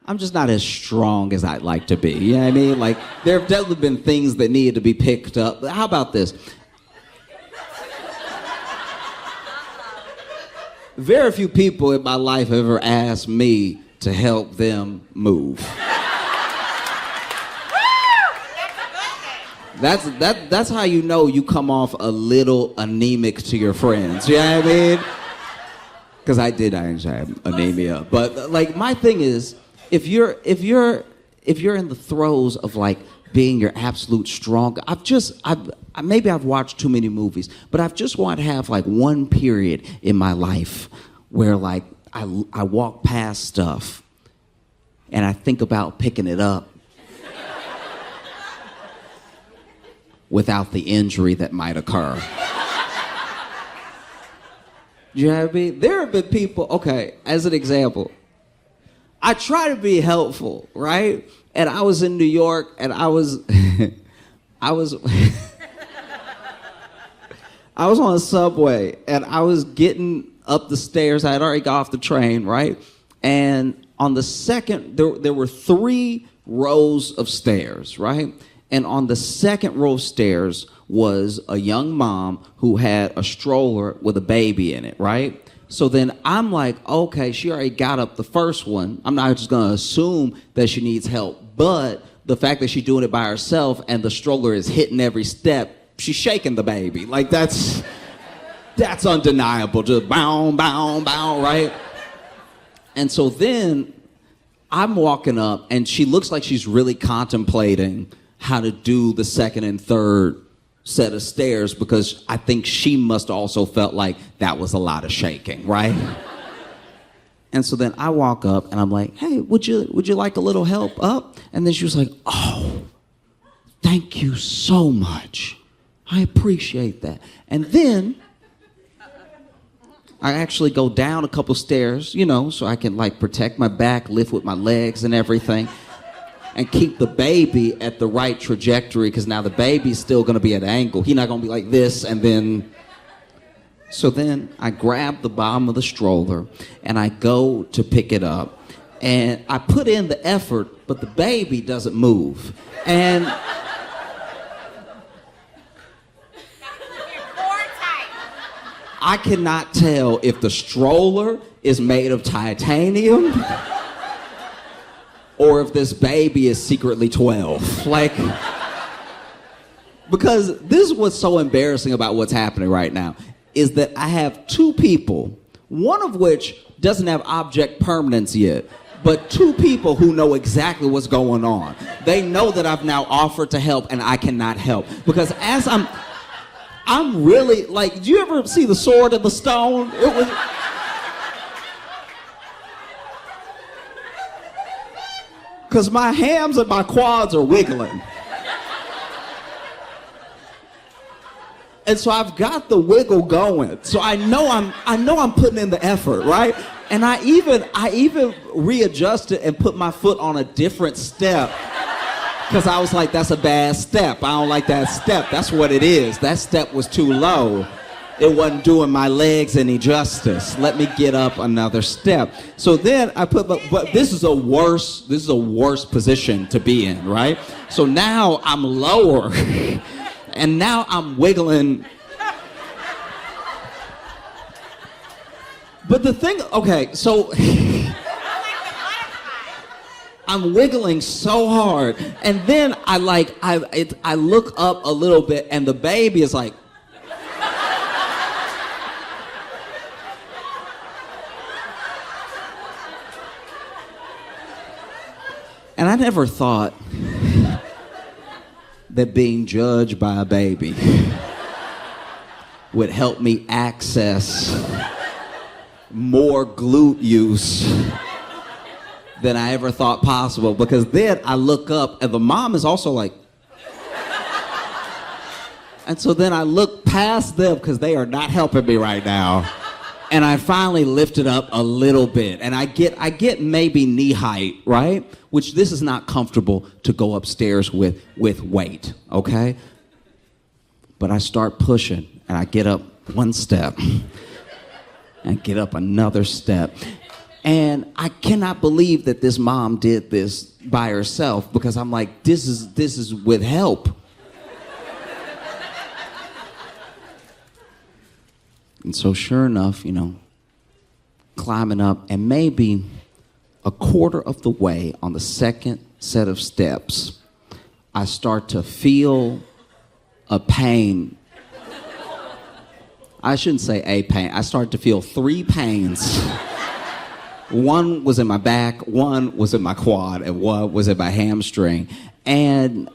I'm just not as strong as I'd like to be. You know what I mean? Like, there have definitely been things that needed to be picked up. How about this? Very few people in my life have ever asked me to help them move. That's how you know you come off a little anemic to your friends. You know what I mean? Because I actually have anemia. But like, my thing is, if you're in the throes of like being your absolute strong, maybe I've watched too many movies, but I've just wanted to have like one period in my life where like I walk past stuff and I think about picking it up without the injury that might occur. You know what I mean? There have been people, okay, as an example, I try to be helpful, right? And I was in New York and I was I was on a subway and I was getting up the stairs. I had already got off the train, right? And on the second, there were 3 rows of stairs, right? And on the second row of stairs was a young mom who had a stroller with a baby in it, right? So then I'm like, okay, she already got up the first one. I'm not just gonna assume that she needs help, but the fact that she's doing it by herself and the stroller is hitting every step, she's shaking the baby. Like, that's undeniable. Just bow, bow, bow, right? And so then I'm walking up and she looks like she's really contemplating how to do the second and third set of stairs, because I think she must also felt like that was a lot of shaking, right? And so then I walk up and I'm like, hey, would you like a little help up? And then she was like, oh, thank you so much. I appreciate that. And then I actually go down a couple stairs, you know, so I can like protect my back, lift with my legs and everything, and keep the baby at the right trajectory, because now the baby's still going to be at an angle. He's not going to be like this, and then... So then I grab the bottom of the stroller, and I go to pick it up, and I put in the effort, but the baby doesn't move. And... I cannot tell if the stroller is made of titanium or if this baby is secretly 12. Like, because this is what's so embarrassing about what's happening right now, is that I have 2 people, one of which doesn't have object permanence yet, but 2 people who know exactly what's going on. They know that I've now offered to help and I cannot help. Because as I'm really, like, did you ever see The Sword and the Stone? It was... Because my hams and my quads are wiggling. And so I've got the wiggle going. So I know I'm putting in the effort, right? And I even readjusted and put my foot on a different step. Because I was like, that's a bad step. I don't like that step. That's what it is. That step was too low. It wasn't doing my legs any justice. Let me get up another step. So then I put, but this is a worse position to be in, right? So now I'm lower, and now I'm wiggling. But the thing, okay, so I'm wiggling so hard, and then I look up a little bit, and the baby is like. And I never thought that being judged by a baby would help me access more glute use than I ever thought possible. Because then I look up and the mom is also like, and so then I look past them because they are not helping me right now. And I finally lift it up a little bit, and I get maybe knee height, right? Which this is not comfortable to go upstairs with weight, okay? But I start pushing, and I get up one step, and get up another step, And I cannot believe that this mom did this by herself, because I'm like, this is with help. And so sure enough, climbing up, and maybe a quarter of the way on the second set of steps, I start to feel a pain. I shouldn't say a pain. I started to feel 3 pains. One was in my back, one was in my quad, and one was in my hamstring. And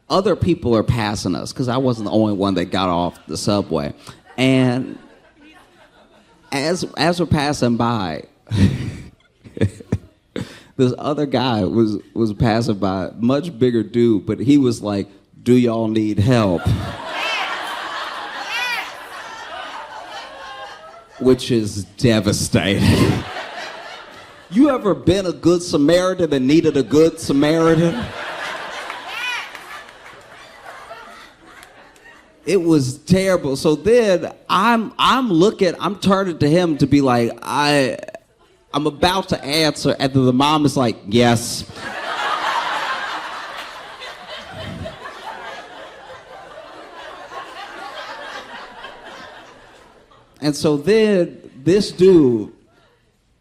other people are passing us, because I wasn't the only one that got off the subway. And as we're passing by, this other guy was passing by, much bigger dude, but he was like, "Do y'all need help?" Which is devastating. You ever been a good Samaritan and needed a good Samaritan? It was terrible. So then I'm turning to him to be like, I'm about to answer, and the mom is like, "Yes." And so then this dude,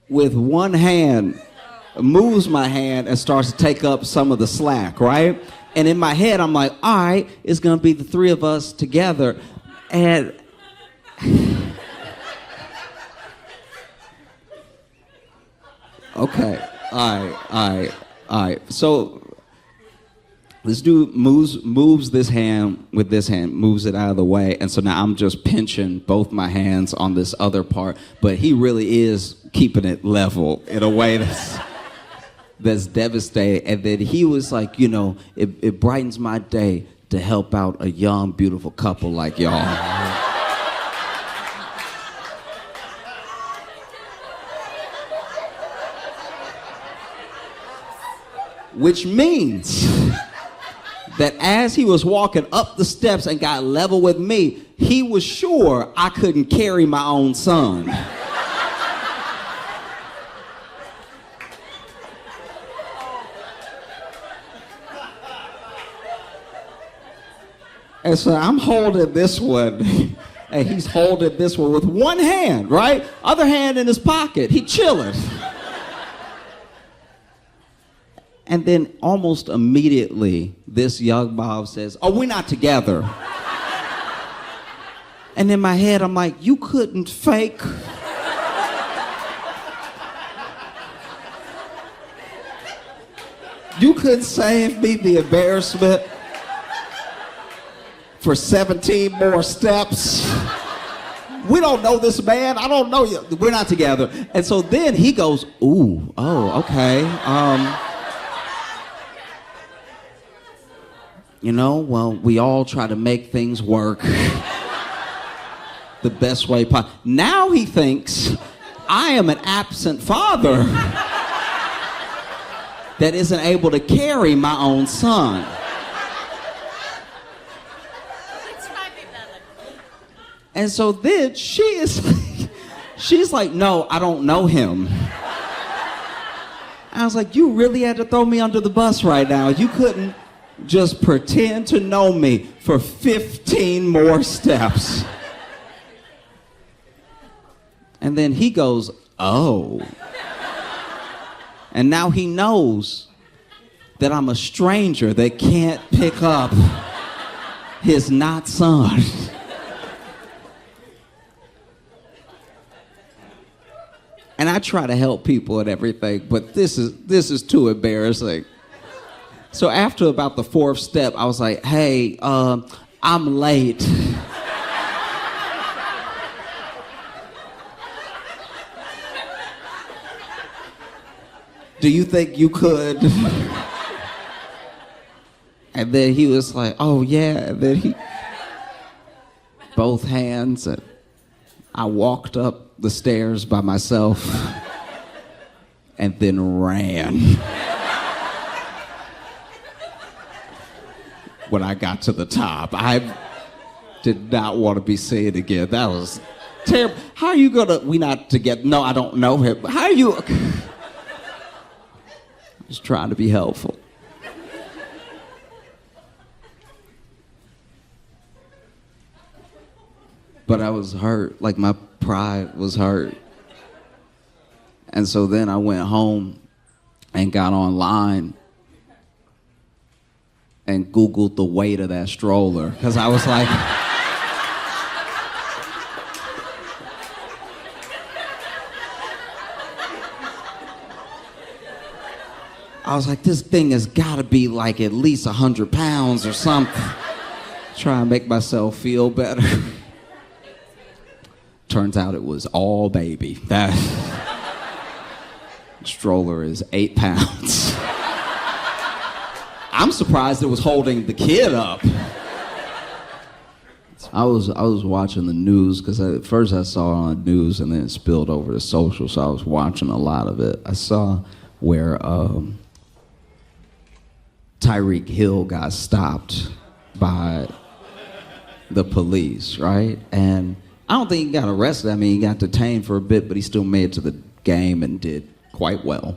with one hand, moves my hand and starts to take up some of the slack, right? And in my head, I'm like, all right, it's going to be the 3 of us together. And okay, all right. So this dude moves this hand with this hand, moves it out of the way, and so now I'm just pinching both my hands on this other part, but he really is keeping it level in a way that's devastating. And then he was like, it brightens my day to help out a young, beautiful couple like y'all. Which means that as he was walking up the steps and got level with me, he was sure I couldn't carry my own son. And so I'm holding this one, and he's holding this one with one hand, right? Other hand in his pocket. He chilling. And then almost immediately, this young mom says, "Oh, we're not together." And in my head, I'm like, you couldn't fake. You couldn't save me the embarrassment for 17 more steps. We don't know this man. I don't know you. We're not together. And so then he goes, "Ooh, oh, okay. Well, we all try to make things work the best way possible." Now he thinks I am an absent father that isn't able to carry my own son. And so then she's like, "No, I don't know him." I was like, you really had to throw me under the bus right now. You couldn't just pretend to know me for 15 more steps. And then he goes, "Oh." And now he knows that I'm a stranger that can't pick up his not son. And I try to help people and everything, but this is too embarrassing. So after about the 4th step, I was like, "Hey, I'm late." "Do you think you could?" And then he was like, "Oh yeah." And then both hands, and I walked up the stairs by myself and then ran. When I got to the top, I did not want to be seen again. That terrible. How are you gonna, we not together, no, I don't know him. How are you? Just trying to be helpful. But I was hurt, like my pride was hurt. And so then I went home and got online and Googled the weight of that stroller, because I was like, this thing has got to be like at least 100 pounds or something. Try and make myself feel better. Turns out it was all baby. That stroller is 8 pounds. I'm surprised it was holding the kid up. I was watching the news, because at first I saw it on the news and then it spilled over to social, so I was watching a lot of it. I saw where Tyreek Hill got stopped by the police, right? And I don't think he got arrested. I mean, he got detained for a bit, but he still made it to the game and did quite well.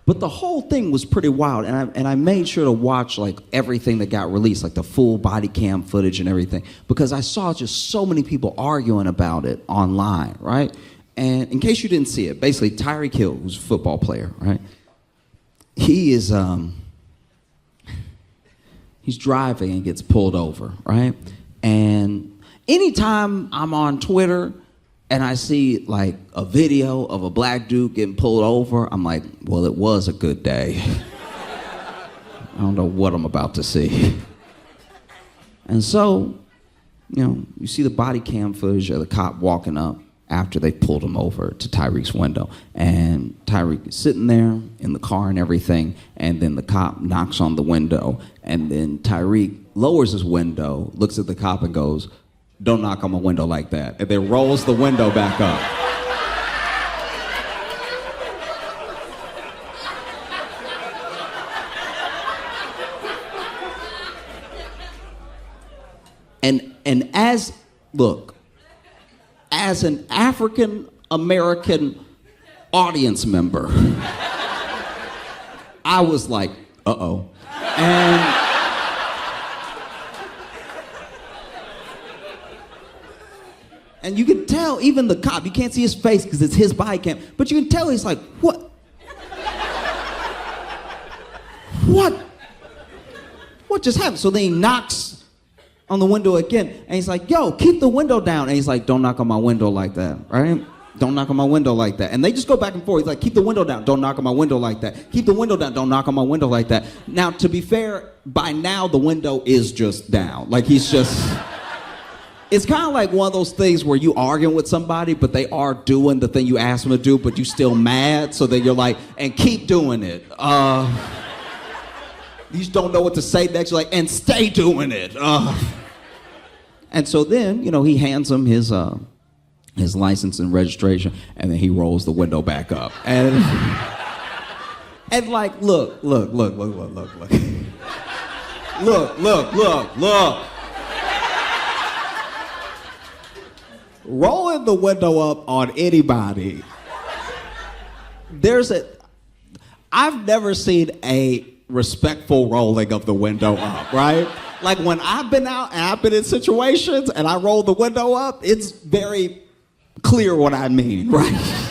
But the whole thing was pretty wild, and I made sure to watch like everything that got released, like the full body cam footage and everything, because I saw just so many people arguing about it online, right? And in case you didn't see it, basically Tyreek Hill, who's a football player, right? He is he's driving and gets pulled over, right? And anytime I'm on Twitter and I see like a video of a black dude getting pulled over, I'm like, well, it was a good day. I don't know what I'm about to see. And so, you know, you see the body cam footage of the cop walking up after they pulled him over to Tyreek's window. And Tyreek is sitting there in the car and everything, and then the cop knocks on the window, and then Tyreek lowers his window, looks at the cop and goes, "Don't knock on my window like that," and then rolls the window back up. And as an African American audience member, I was like, uh-oh. And you can tell, even the cop, you can't see his face because it's his body cam, but you can tell he's like, what? What just happened? So then he knocks on the window again, and he's like, yo, keep the window down. And he's like, don't knock on my window like that, right? Don't knock on my window like that. And they just go back and forth. He's like, keep the window down. Don't knock on my window like that. Keep the window down. Don't knock on my window like that. Now, to be fair, by now the window is just down. Like he's just... It's kind of like one of those things where you arguing with somebody, but they are doing the thing you asked them to do, but you still mad, so then you're like, and keep doing it. You just don't know what to say next. You're like, and stay doing it. And so then, you know, he hands him his license and registration, and then he rolls the window back up. And like, look. Look. Rolling the window up on anybody. I've never seen a respectful rolling of the window up, right? Like when I've been out and I've been in situations and I roll the window up, it's very clear what I mean, right?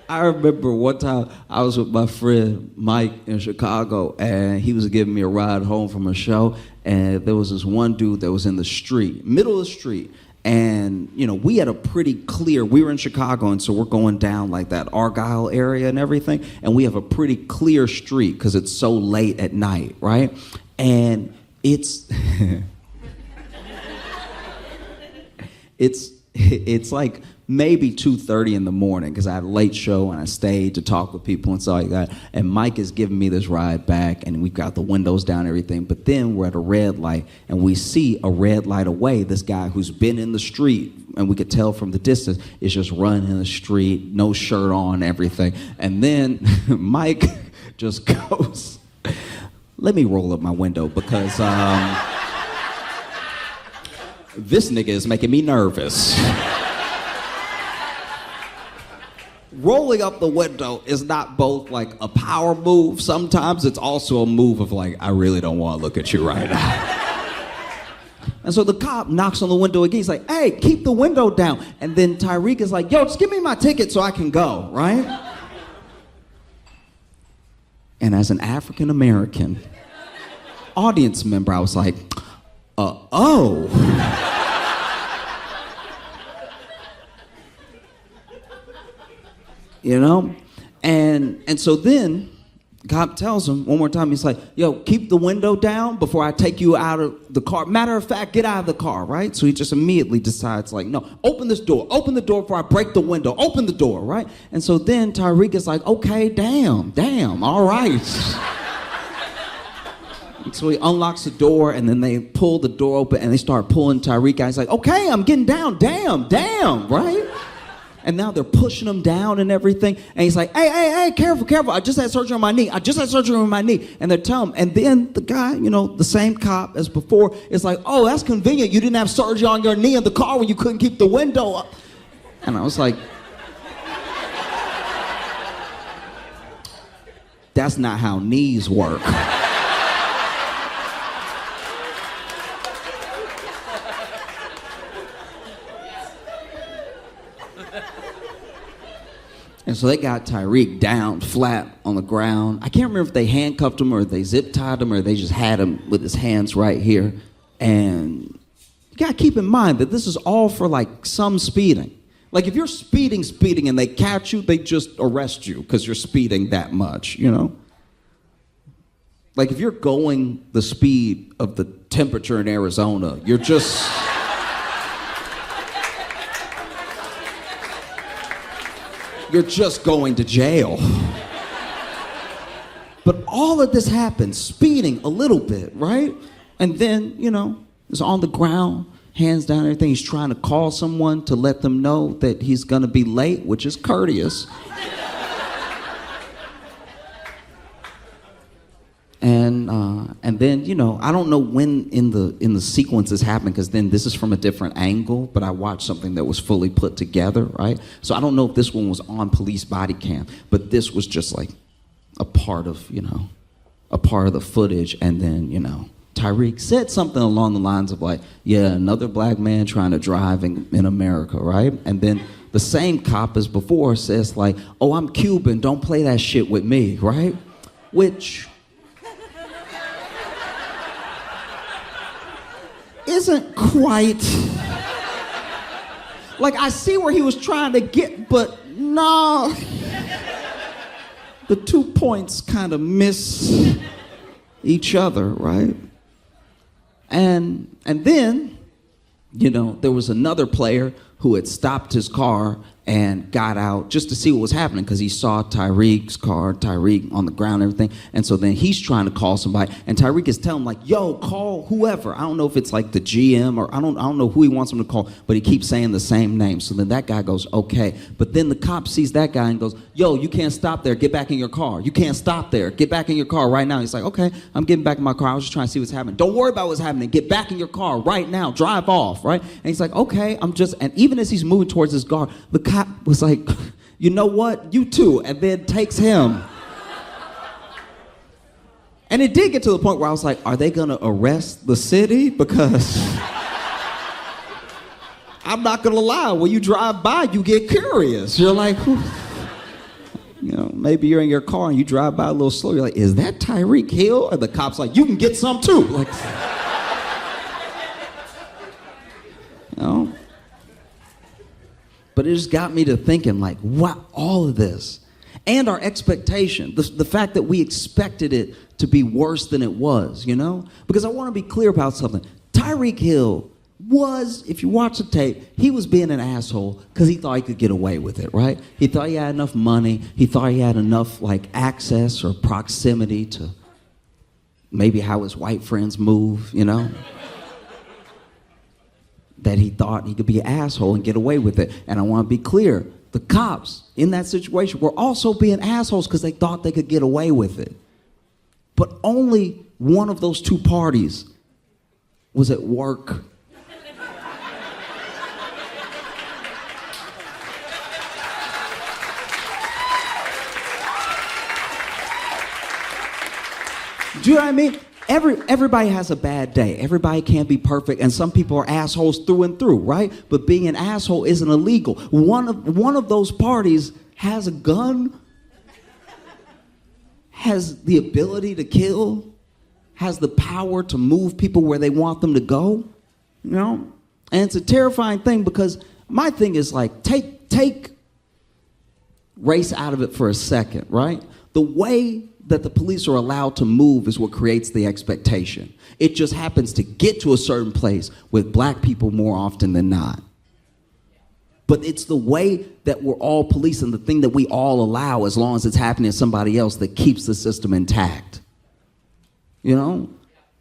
I remember one time I was with my friend Mike in Chicago, and he was giving me a ride home from a show, and there was this one dude that was in the street, middle of the street, and you know, we had a pretty clear, we were in Chicago, and so we're going down like that Argyle area and everything, and we have a pretty clear street because it's so late at night, right? And it's it's like maybe 2:30 in the morning because I had a late show and I stayed to talk with people and stuff like that. And Mike is giving me this ride back, and we've got the windows down and everything. But then we're at a red light, and we see a red light away this guy who's been in the street, and we could tell from the distance, is just running in the street, no shirt on, everything. And then Mike just goes, let me roll up my window because this nigga is making me nervous. Rolling up the window is not both like a power move. Sometimes it's also a move of like, I really don't want to look at you right now. And so the cop knocks on the window again. He's like, hey, keep the window down. And then Tyreek is like, yo, just give me my ticket so I can go, right? And as an African American audience member, I was like, oh. You know? And so then God tells him one more time, he's like, yo, keep the window down before I take you out of the car. Matter of fact, get out of the car, right? So he just immediately decides, like, no, open this door. Open the door before I break the window. Open the door, right? And so then Tyreek is like, okay, damn, all right. So he unlocks the door, and then they pull the door open, and they start pulling Tyreek out. He's like, okay, I'm getting down, damn, right? And now they're pushing him down and everything. And he's like, hey, careful. I just had surgery on my knee. And they're telling him. And then the guy, you know, the same cop as before, is like, oh, that's convenient. You didn't have surgery on your knee in the car when you couldn't keep the window up. And I was like, that's not how knees work. And so they got Tyreek down flat on the ground. I can't remember if they handcuffed him or they zip tied him or they just had him with his hands right here. And you gotta keep in mind that this is all for like some speeding. Like if you're speeding and they catch you, they just arrest you because you're speeding that much, you know? Like if you're going the speed of the temperature in Arizona, you're just... you're just going to jail. But all of this happens, speeding a little bit, right? And then, you know, he's on the ground, hands down, everything. He's trying to call someone to let them know that he's gonna be late, which is courteous. And then, you know, I don't know when in the sequence this happened, because then this is from a different angle, but I watched something that was fully put together, right? So I don't know if this one was on police body cam, but this was just like a part of the footage. And then, you know, Tyreek said something along the lines of like, yeah, another black man trying to drive in America, right? And then the same cop as before says like, oh, I'm Cuban, don't play that shit with me, right? Which isn't quite... like, I see where he was trying to get, but no. The 2 points kind of miss each other, right? And then, you know, there was another player who had stopped his car and got out just to see what was happening, because he saw Tyreek's car, Tyreek on the ground and everything. And so then he's trying to call somebody, and Tyreek is telling him like, yo, call whoever. I don't know if it's like the GM or I don't know who he wants him to call, but he keeps saying the same name. So then that guy goes, okay. But then the cop sees that guy and goes, yo, you can't stop there. Get back in your car. You can't stop there. Get back in your car right now. He's like, okay, I'm getting back in my car. I was just trying to see what's happening. Don't worry about what's happening. Get back in your car right now. Drive off, right? And he's like, okay, and even as he's moving towards his car, the cop was like, you know what? You too. And then takes him. And it did get to the point where I was like, are they going to arrest the city? Because I'm not going to lie. When you drive by, you get curious. You're like, whew. You know, maybe you're in your car and you drive by a little slow. You're like, is that Tyreek Hill? And the cop's like, you can get some too. Like, you know? But it just got me to thinking, like, wow, all of this. And our expectation, the fact that we expected it to be worse than it was, you know? Because I want to be clear about something. Tyreek Hill was, if you watch the tape, he was being an asshole because he thought he could get away with it, right? He thought he had enough money. He thought he had enough, like, access or proximity to maybe how his white friends move, you know? That he thought he could be an asshole and get away with it. And I want to be clear, the cops in that situation were also being assholes because they thought they could get away with it. But only one of those two parties was at work. Do you know what I mean? Everybody has a bad day. Everybody can't be perfect, and some people are assholes through and through, right? But being an asshole isn't illegal. One of those parties has a gun, has the ability to kill, has the power to move people where they want them to go, you know? And it's a terrifying thing, because my thing is like, take race out of it for a second, right? The way that the police are allowed to move is what creates the expectation. It just happens to get to a certain place with black people more often than not. But it's the way that we're all policing, the thing that we all allow, as long as it's happening to somebody else, that keeps the system intact. You know?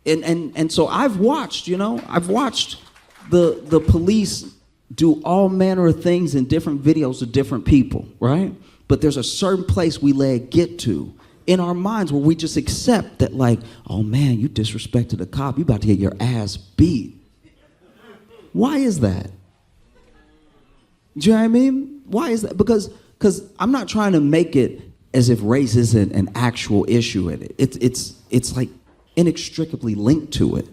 And so I've watched the police do all manner of things in different videos to different people, right? But there's a certain place we let it get to in our minds where we just accept that, like, oh man, you disrespected a cop, you about to get your ass beat. Why is that? Do you know what I mean? Why is that? Because I'm not trying to make it as if race isn't an actual issue in it. It's like inextricably linked to it.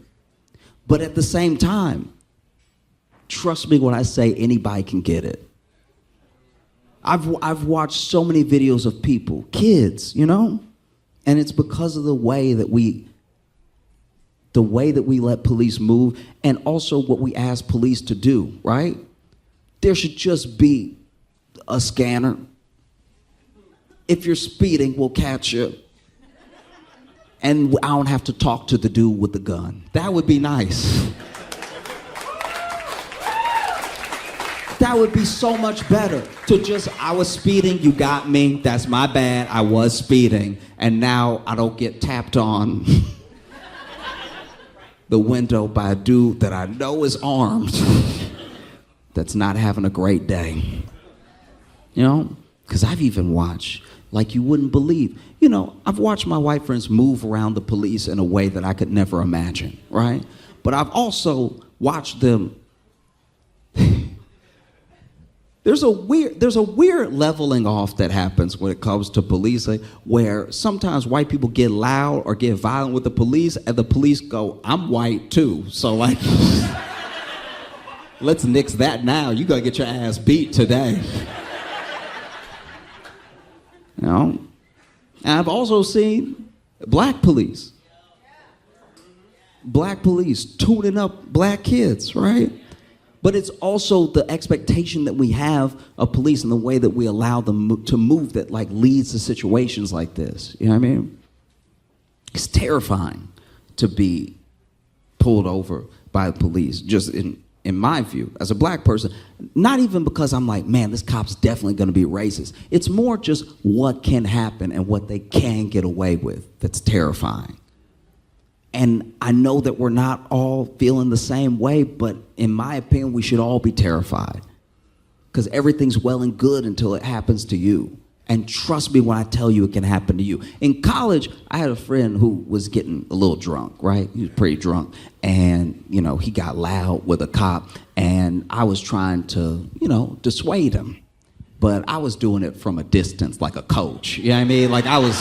But at the same time, trust me when I say anybody can get it. I've watched so many videos of people, kids, you know? And it's because of the way that we let police move, and also what we ask police to do, right? There should just be a scanner. If you're speeding, we'll catch you. And I don't have to talk to the dude with the gun. That would be nice. That would be so much better to just, I was speeding, you got me, that's my bad, I was speeding, and now I don't get tapped on the window by a dude that I know is armed that's not having a great day. You know? Because I've even watched, like you wouldn't believe, you know, I've watched my white friends move around the police in a way that I could never imagine, right? But I've also watched them. There's a weird leveling off that happens when it comes to policing, where sometimes white people get loud or get violent with the police, and the police go, I'm white too, so like, let's nix that now. You gotta get your ass beat today. You know? And I've also seen black police tuning up black kids, right? But it's also the expectation that we have of police and the way that we allow them to move that like leads to situations like this. You know what I mean? It's terrifying to be pulled over by the police, just in my view, as a black person. Not even because I'm like, man, this cop's definitely gonna be racist. It's more just what can happen and what they can get away with that's terrifying. And I know that we're not all feeling the same way, but in my opinion, we should all be terrified. Because everything's well and good until it happens to you. And trust me when I tell you it can happen to you. In college, I had a friend who was getting a little drunk, right? He was pretty drunk. And, you know, he got loud with a cop. And I was trying to, you know, dissuade him. But I was doing it from a distance, like a coach. You know what I mean? Like I was...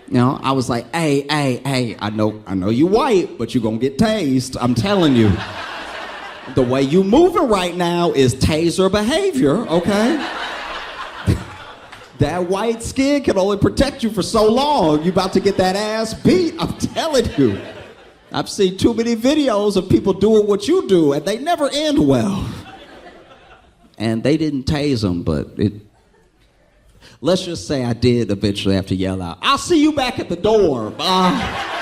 You know, I was like, hey, I know you white, but you're gonna get tased. I'm telling you. The way you moving right now is taser behavior, okay? That white skin can only protect you for so long. You about to get that ass beat, I'm telling you. I've seen too many videos of people doing what you do, and they never end well. And they didn't tase them, but let's just say I did eventually have to yell out, I'll see you back at the door. I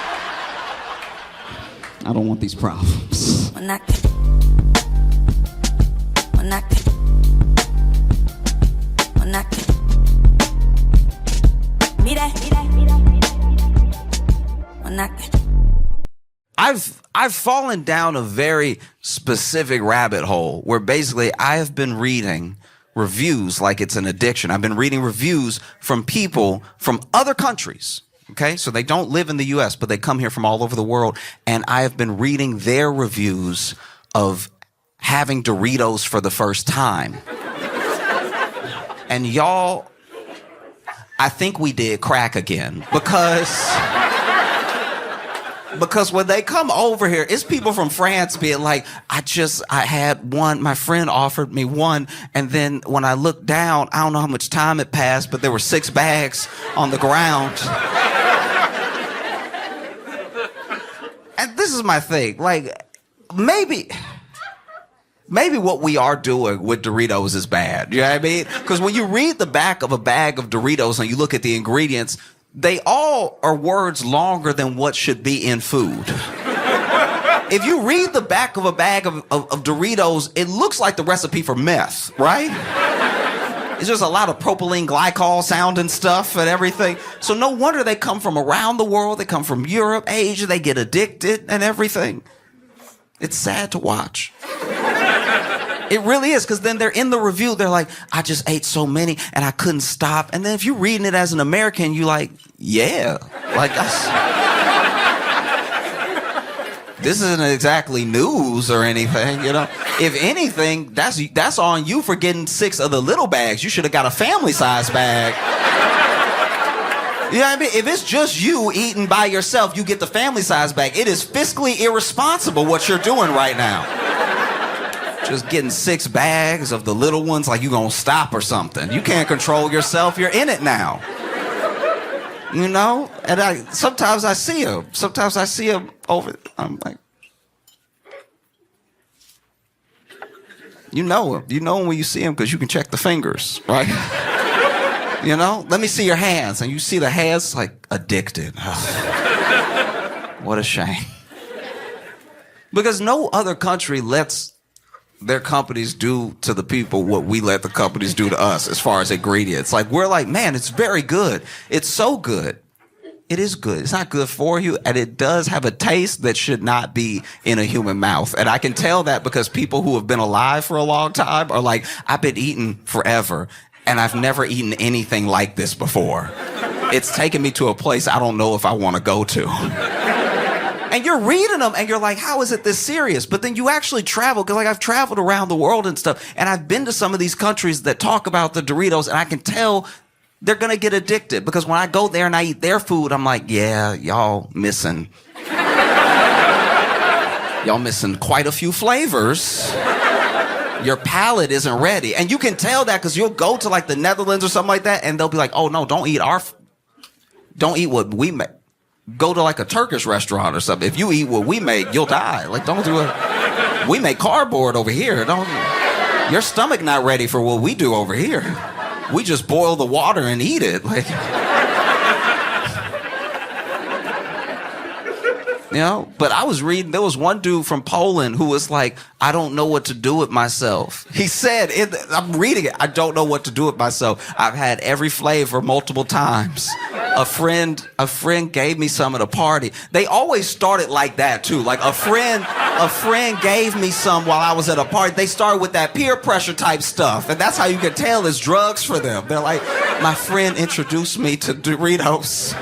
don't want these problems. I've fallen down a very specific rabbit hole where basically I have been reading reviews like it's an addiction. I've been reading reviews from people from other countries, Okay, so they don't live in the US, but they come here from all over the world. And I have been reading their reviews of having Doritos for the first time. And y'all, I think we did crack again because when they come over here, it's people from France being like, I had one, my friend offered me one, and then when I looked down, I don't know how much time had passed, but there were 6 bags on the ground. And this is my thing, like, maybe what we are doing with Doritos is bad, you know what I mean? Because when you read the back of a bag of Doritos and you look at the ingredients, they all are words longer than what should be in food. If you read the back of a bag of Doritos, it looks like the recipe for meth, right? It's just a lot of propylene glycol sounding stuff and everything. So no wonder they come from around the world. They come from Europe, Asia. They get addicted and everything. It's sad to watch. It really is, because then they're in the review, they're like, I just ate so many and I couldn't stop. And then if you're reading it as an American, you like, yeah, like this isn't exactly news or anything, you know? If anything, that's on you for getting 6 of the little bags. You should have got a family size bag. You know what I mean? If it's just you eating by yourself, you get the family size bag. It is fiscally irresponsible what you're doing right now. Just getting 6 bags of the little ones like you gonna stop or something. You can't control yourself. You're in it now. You know? And sometimes I see him. Sometimes I see him over. I'm like, you know him. You know him when you see him because you can check the fingers, right? You know? Let me see your hands. And you see the hands like addicted. What a shame. Because no other country lets their companies do to the people what we let the companies do to us as far as ingredients. Like, we're like, man, it's very good. It's so good. It is good. It's not good for you, and it does have a taste that should not be in a human mouth. And I can tell that because people who have been alive for a long time are like, I've been eating forever, and I've never eaten anything like this before. It's taken me to a place I don't know if I want to go to. And you're reading them and you're like, how is it this serious? But then you actually travel, because like I've traveled around the world and stuff, and I've been to some of these countries that talk about the Doritos, and I can tell they're going to get addicted, because when I go there and I eat their food, I'm like, yeah, y'all missing quite a few flavors. Your palate isn't ready. And you can tell that because you'll go to like the Netherlands or something like that, and they'll be like, oh no, don't eat what we make. Go to like a Turkish restaurant or something. If you eat what we make, you'll die. Like, don't do it. We make cardboard over here. Your stomach not ready for what we do over here. We just boil the water and eat it. Like, you know, but I was reading, there was one dude from Poland who was like, I don't know what to do with myself. He said, I'm reading it, I don't know what to do with myself. I've had every flavor multiple times. A friend gave me some at a party. They always started like that too. Like a friend gave me some while I was at a party. They started with that peer pressure type stuff. And that's how you can tell it's drugs for them. They're like, my friend introduced me to Doritos.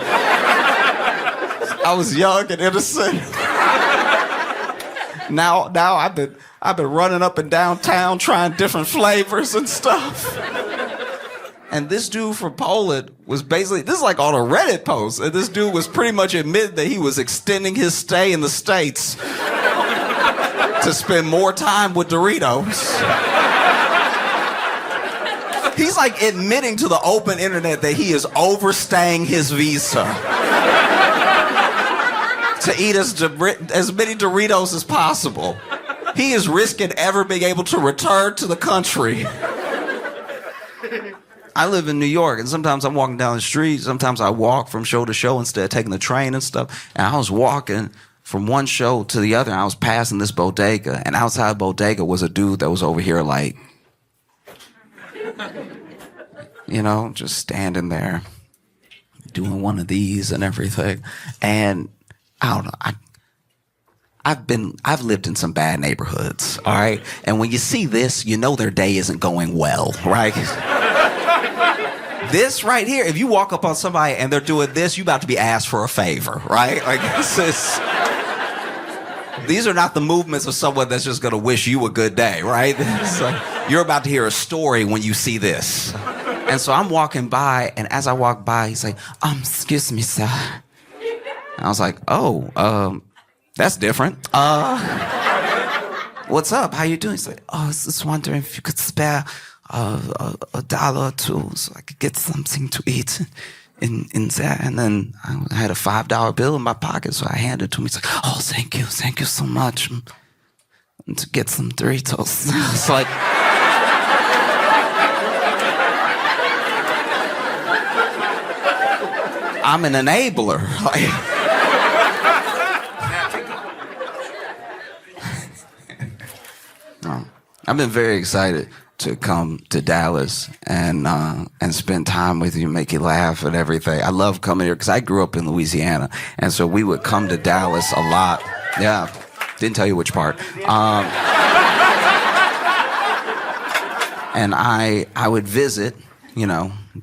I was young and innocent. Now I've been running up and down town trying different flavors and stuff. And this dude from Poland was basically, this is like on a Reddit post, and this dude was pretty much admitting that he was extending his stay in the States to spend more time with Doritos. He's like admitting to the open internet that he is overstaying his visa to eat as many Doritos as possible. He is risking ever being able to return to the country. I live in New York, and sometimes I'm walking down the street. Sometimes I walk from show to show instead of taking the train and stuff. And I was walking from one show to the other, and I was passing this bodega. And outside bodega was a dude that was over here like, you know, just standing there doing one of these and everything. And I don't know, I've lived in some bad neighborhoods, all right? And when you see this, you know their day isn't going well, right? This right here, if you walk up on somebody and they're doing this, you about to be asked for a favor, right? Like these are not the movements of someone that's just gonna wish you a good day, right? It's like, you're about to hear a story when you see this. And so I'm walking by, and as I walk by, he's like, excuse me, sir. And I was like, oh, that's different. What's up? How you doing? He's like, I was just wondering if you could spare $1 or $2 so I could get something to eat in there. And then I had a $5 bill in my pocket, so I handed it to him. He's like, oh, thank you so much. And to get some Doritos. It's like, I'm an enabler. I've been very excited to come to Dallas and spend time with you, make you laugh and everything. I love coming here because I grew up in Louisiana, and so we would come to Dallas a lot. Yeah, didn't tell you which part. And I would visit,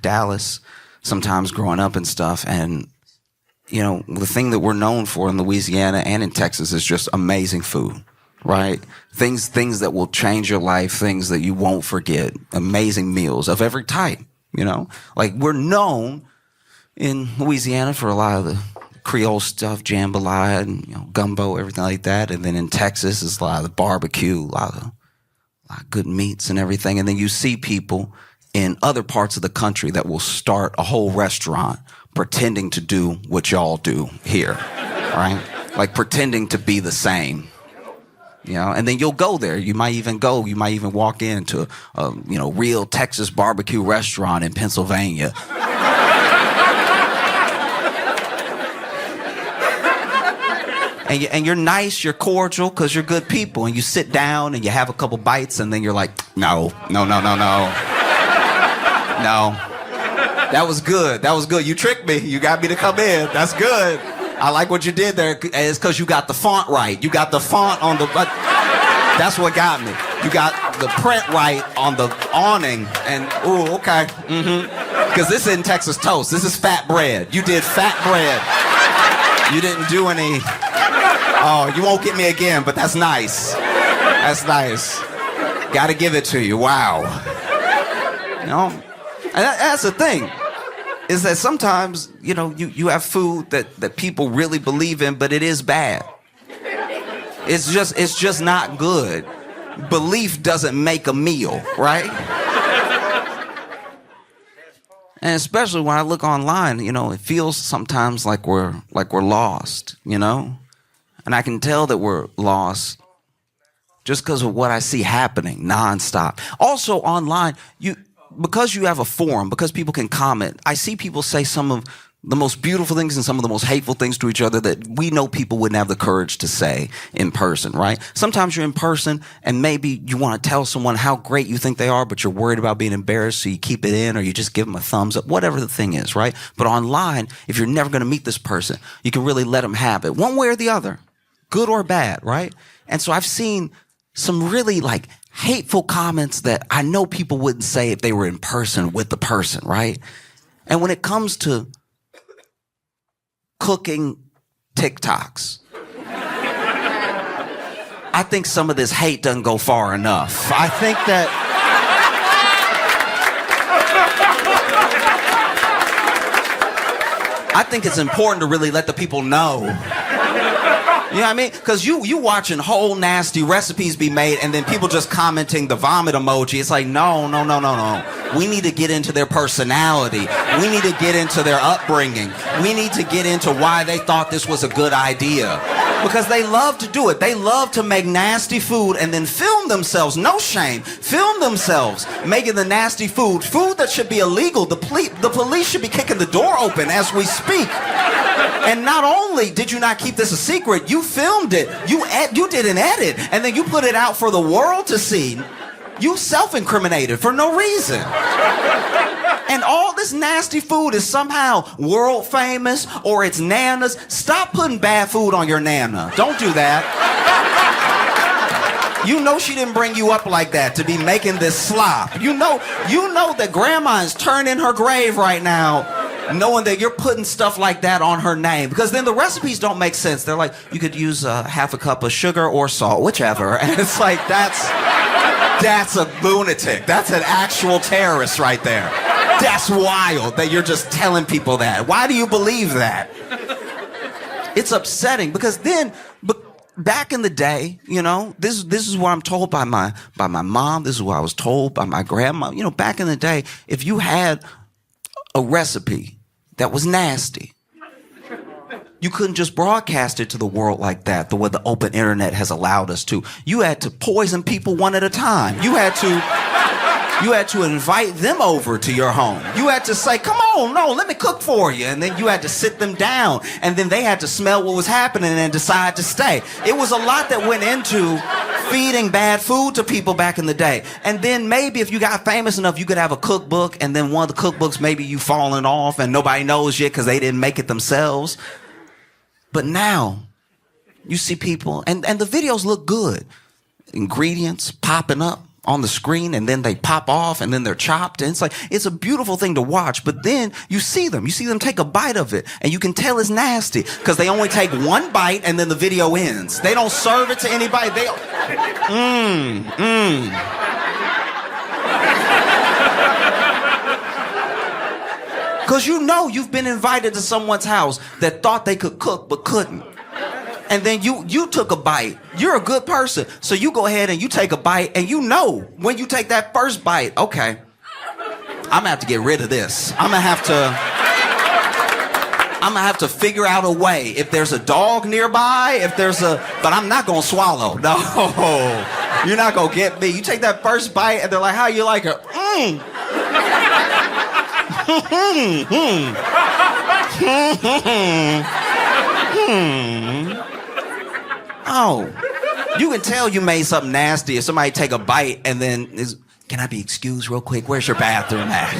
Dallas sometimes growing up and stuff, and the thing that we're known for in Louisiana and in Texas is just amazing food. Right? Things that will change your life, things that you won't forget, amazing meals of every type, Like we're known in Louisiana for a lot of the Creole stuff, jambalaya and gumbo, everything like that. And then in Texas, it's a lot of the barbecue, a lot of good meats and everything. And then you see people in other parts of the country that will start a whole restaurant pretending to do what y'all do here, right? Like pretending to be the same. And then you'll go there. You might even walk into a, real Texas barbecue restaurant in Pennsylvania. And you're nice, you're cordial, because you're good people. And you sit down and you have a couple bites, and then you're like, no. No. That was good. You tricked me. You got me to come in. That's good. I like what you did there. It's because you got the font right. You got the font on the... That's what got me. You got the print right on the awning. And, ooh, okay. Because this isn't Texas toast. This is fat bread. You did fat bread. You didn't do any... Oh, you won't get me again, but that's nice. That's nice. Got to give it to you. Wow. And that's the thing. Is that sometimes, you have food that people really believe in, but it is bad. It's just not good. Belief doesn't make a meal, right? And especially when I look online, it feels sometimes like we're lost, And I can tell that we're lost just because of what I see happening nonstop. Also online, because you have a forum, because people can comment, I see people say some of the most beautiful things and some of the most hateful things to each other that we know people wouldn't have the courage to say in person, right? Sometimes you're in person and maybe you want to tell someone how great you think they are, but you're worried about being embarrassed, so you keep it in or you just give them a thumbs up, whatever the thing is, right? But online, if you're never going to meet this person, you can really let them have it one way or the other, good or bad, right? And so I've seen some really hateful comments that I know people wouldn't say if they were in person with the person, right? And when it comes to cooking TikToks, I think some of this hate doesn't go far enough. I think that it's important to really let the people know. You know what I mean? Because you watching whole nasty recipes be made and then people just commenting the vomit emoji. It's like, no. We need to get into their personality. We need to get into their upbringing. We need to get into why they thought this was a good idea. Because they love to do it. They love to make nasty food and then film themselves, no shame, film themselves making the nasty food that should be illegal. The police should be kicking the door open as we speak. And not only did you not keep this a secret, you filmed it. You did an edit, and then you put it out for the world to see. You self-incriminated for no reason. And all this nasty food is somehow world famous, or it's Nana's. Stop putting bad food on your Nana. Don't do that. You know she didn't bring you up like that to be making this slop. You know that grandma is turning her grave right now, knowing that you're putting stuff like that on her name. Because then the recipes don't make sense. They're like, you could use half a cup of sugar or salt, whichever. And it's like, that's a lunatic. That's an actual terrorist right there. That's wild that you're just telling people that. Why do you believe that? It's upsetting because then, back in the day, you know, this is what I'm told by my mom. This is what I was told by my grandma. You know, back in the day, if you had a recipe that was nasty, you couldn't just broadcast it to the world like that, the way the open internet has allowed us to. You had to poison people one at a time. You had to invite them over to your home. You had to say, come on, no, let me cook for you. And then you had to sit them down. And then they had to smell what was happening and decide to stay. It was a lot that went into feeding bad food to people back in the day. And then maybe if you got famous enough, you could have a cookbook. And then one of the cookbooks, maybe you falling off and nobody knows yet because they didn't make it themselves. But now, you see people, and the videos look good. Ingredients popping up on the screen, and then they pop off, and then they're chopped. And it's a beautiful thing to watch. But then you see them take a bite of it, and you can tell it's nasty because they only take one bite, and then the video ends. They don't serve it to anybody. Because you know you've been invited to someone's house that thought they could cook but couldn't. And then you took a bite. You're a good person. So you go ahead and you take a bite, and you know when you take that first bite, okay, I'm gonna have to get rid of this. I'm gonna have to figure out a way. If there's a dog nearby, but I'm not gonna swallow. No, you're not gonna get me. You take that first bite, and they're like, how you like it? Oh, you can tell you made something nasty if somebody take a bite and then can I be excused real quick? Where's your bathroom at?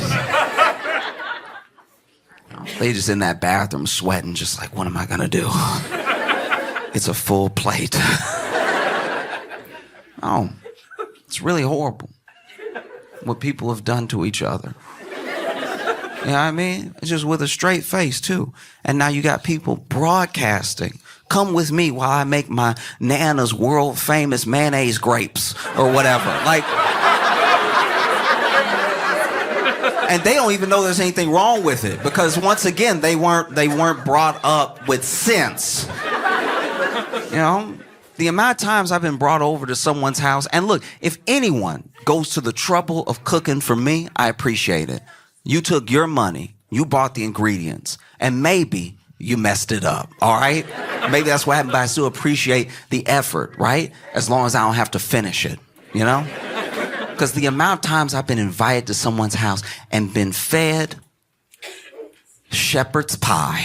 They just in that bathroom sweating, just like, what am I gonna do? It's a full plate. Oh, it's really horrible what people have done to each other. You know what I mean? It's just with a straight face, too. And now you got people broadcasting. Come with me while I make my Nana's world famous mayonnaise grapes or whatever. Like, and they don't even know there's anything wrong with it because once again, they weren't brought up with sense. You know? The amount of times I've been brought over to someone's house, and look, if anyone goes to the trouble of cooking for me, I appreciate it. You took your money, you bought the ingredients, and maybe you messed it up, all right? Maybe that's what happened, but I still appreciate the effort, right? As long as I don't have to finish it, you know? Because the amount of times I've been invited to someone's house and been fed shepherd's pie.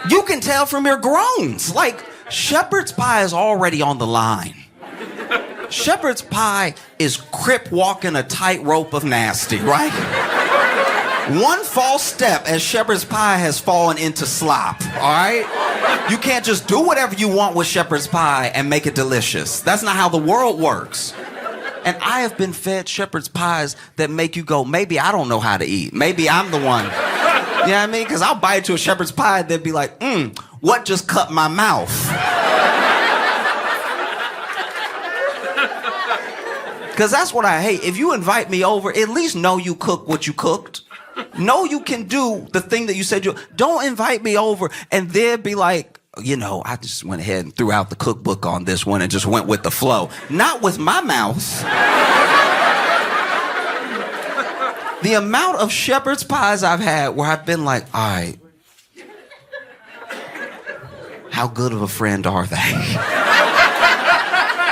You can tell from your groans. Like, shepherd's pie is already on the line. Shepherd's pie is crip walking a tightrope of nasty, right? One false step and shepherd's pie has fallen into slop, all right? You can't just do whatever you want with shepherd's pie and make it delicious. That's not how the world works. And I have been fed shepherd's pies that make you go, maybe I don't know how to eat. Maybe I'm the one. You know what I mean? Because I'll bite into a shepherd's pie and they'd be like, what just cut my mouth? Because that's what I hate. If you invite me over, at least know you cook what you cooked. Know you can do the thing that you said you... Don't invite me over and then be like, you know, I just went ahead and threw out the cookbook on this one and just went with the flow. Not with my mouth. The amount of shepherd's pies I've had where I've been like, all right, how good of a friend are they?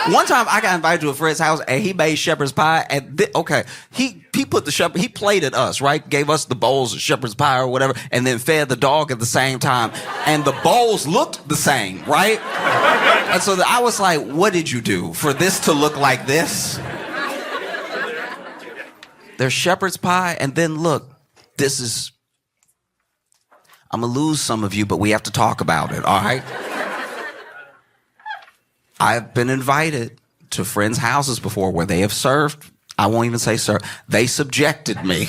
One time I got invited to a friend's house and he made shepherd's pie and he put he plated us, right? Gave us the bowls of shepherd's pie or whatever and then fed the dog at the same time. And the bowls looked the same, right? And so I was like, what did you do for this to look like this? There's shepherd's pie and then look, I'm gonna lose some of you, but we have to talk about it, all right? I've been invited to friends' houses before where they have served. I won't even say served. They subjected me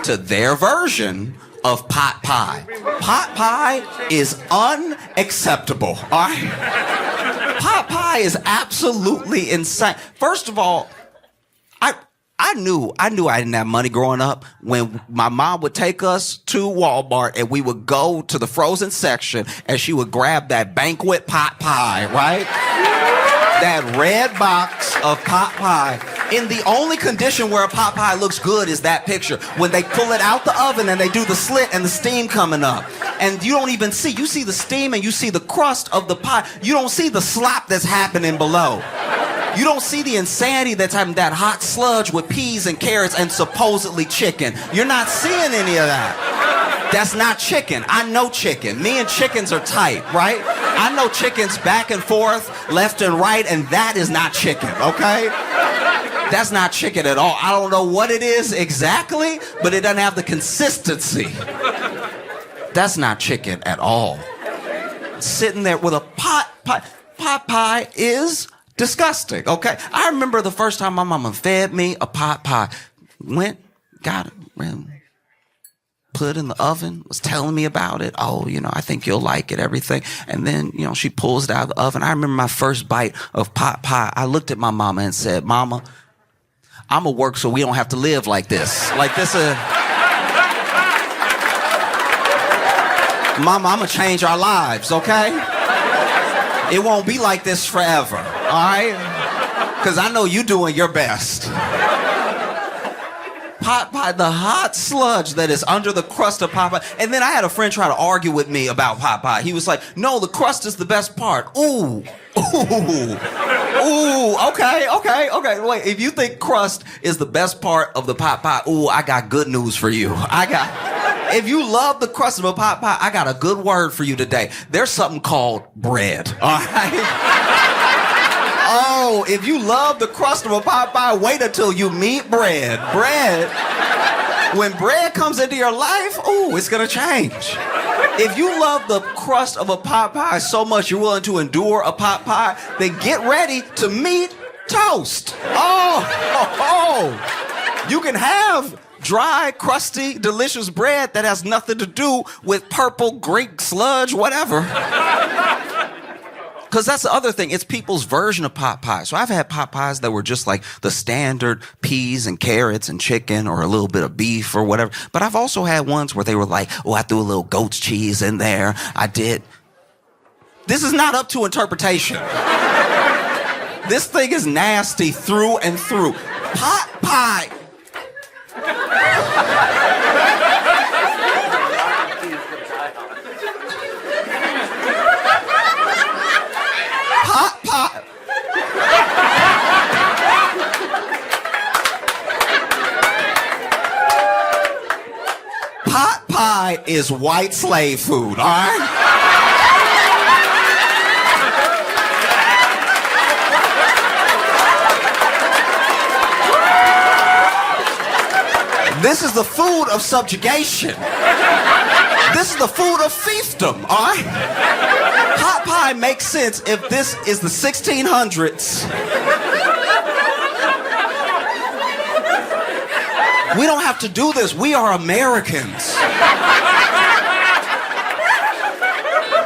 to their version of pot pie. Pot pie is unacceptable. All right? Pot pie is absolutely insane. First of all, I knew I didn't have money growing up when my mom would take us to Walmart and we would go to the frozen section and she would grab that banquet pot pie, right? That red box of pot pie. In the only condition where a pot pie looks good is that picture. When they pull it out the oven and they do the slit and the steam coming up. And you don't even see. You see the steam and you see the crust of the pie. You don't see the slop that's happening below. You don't see the insanity that's having that hot sludge with peas and carrots and supposedly chicken. You're not seeing any of that. That's not chicken. I know chicken. Me and chickens are tight, right? I know chickens back and forth, left and right, and that is not chicken, okay? That's not chicken at all. I don't know what it is exactly, but it doesn't have the consistency. That's not chicken at all. Sitting there with a pot pie is disgusting, okay? I remember the first time my mama fed me a pot pie. Went, got it, put it in the oven, was telling me about it. Oh, I think you'll like it, everything. And then, she pulls it out of the oven. I remember my first bite of pot pie. I looked at my mama and said, Mama, I'm gonna work so we don't have to live like this. Mama, I'm gonna change our lives, okay? It won't be like this forever, all right? Because I know you doing your best. Pot pie, the hot sludge that is under the crust of pot pie. And then I had a friend try to argue with me about pot pie. He was like, no, the crust is the best part. Ooh, okay. Wait, if you think crust is the best part of the pot pie, I got good news for you. If you love the crust of a pot pie, I got a good word for you today. There's something called bread, all right? Oh, if you love the crust of a pot pie, wait until you meet bread. When bread comes into your life, it's gonna change. If you love the crust of a pot pie so much you're willing to endure a pot pie, then get ready to meet toast. You can have dry, crusty, delicious bread that has nothing to do with purple Greek sludge, whatever. Because that's the other thing. It's people's version of pot pie. So I've had pot pies that were just like the standard peas and carrots and chicken or a little bit of beef or whatever. But I've also had ones where they were like, I threw a little goat's cheese in there. I did. This is not up to interpretation. This thing is nasty through and through. Pot pie. Pot pie is white slave food, all right? This is the food of subjugation. This is the food of fiefdom, all right? Pot pie makes sense if this is the 1600s. We don't have to do this. We are Americans.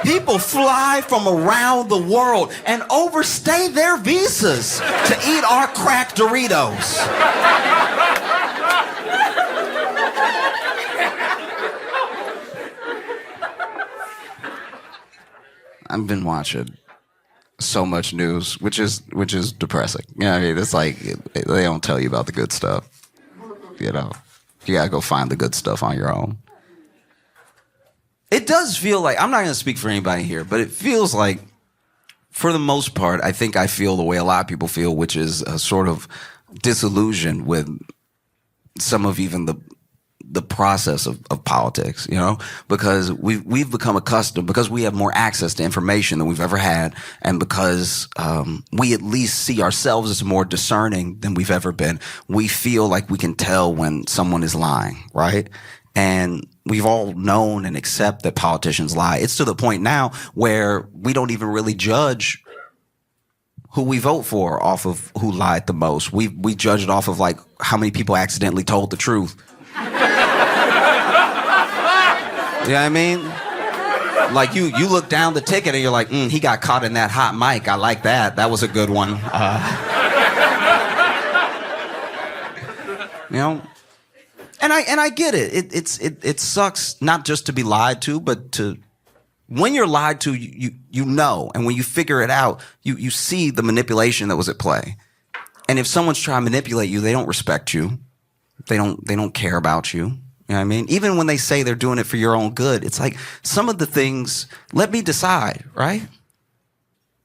People fly from around the world and overstay their visas to eat our cracked Doritos. I've been watching so much news, which is depressing. It's like they don't tell you about the good stuff. You gotta go find the good stuff on your own. It does feel like, I'm not gonna speak for anybody here, but it feels like, for the most part, I think I feel the way a lot of people feel, which is a sort of disillusion with some of even the process of politics, because we've become accustomed, because we have more access to information than we've ever had, and because we at least see ourselves as more discerning than we've ever been. We feel like we can tell when someone is lying, right? And we've all known and accept that politicians lie. It's to the point now where we don't even really judge who we vote for off of who lied the most. We judge it off of like how many people accidentally told the truth. You know what I mean? Like you look down the ticket and you're like, he got caught in that hot mic. I like that. That was a good one. You know, and I get it. It sucks not just to be lied to, but to when you're lied to, you know, and when you figure it out, you see the manipulation that was at play. And if someone's trying to manipulate you, they don't respect you. They don't care about you. You know what I mean? Even when they say they're doing it for your own good, it's like some of the things, let me decide, right?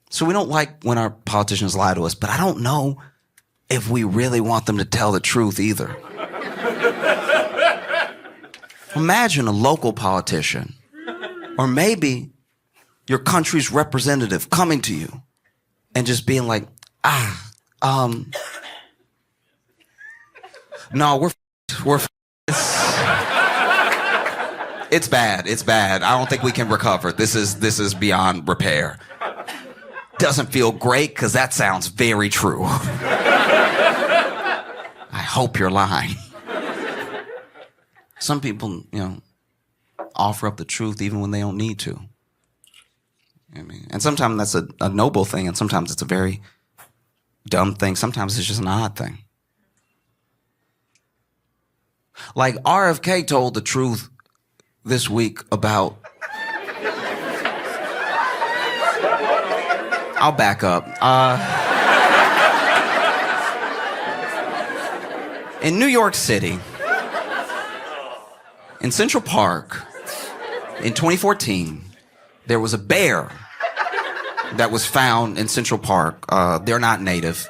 So we don't like when our politicians lie to us, but I don't know if we really want them to tell the truth either. Imagine a local politician, or maybe your country's representative coming to you and just being like, no, we're it's bad. It's bad. I don't think we can recover. This is beyond repair. Doesn't feel great because that sounds very true. I hope you're lying. Some people, offer up the truth even when they don't need to. You know what I mean? And sometimes that's a noble thing, and sometimes it's a very dumb thing. Sometimes it's just an odd thing. Like RFK told the truth this week about... I'll back up. In New York City, in Central Park, in 2014, there was a bear that was found in Central Park. They're not native.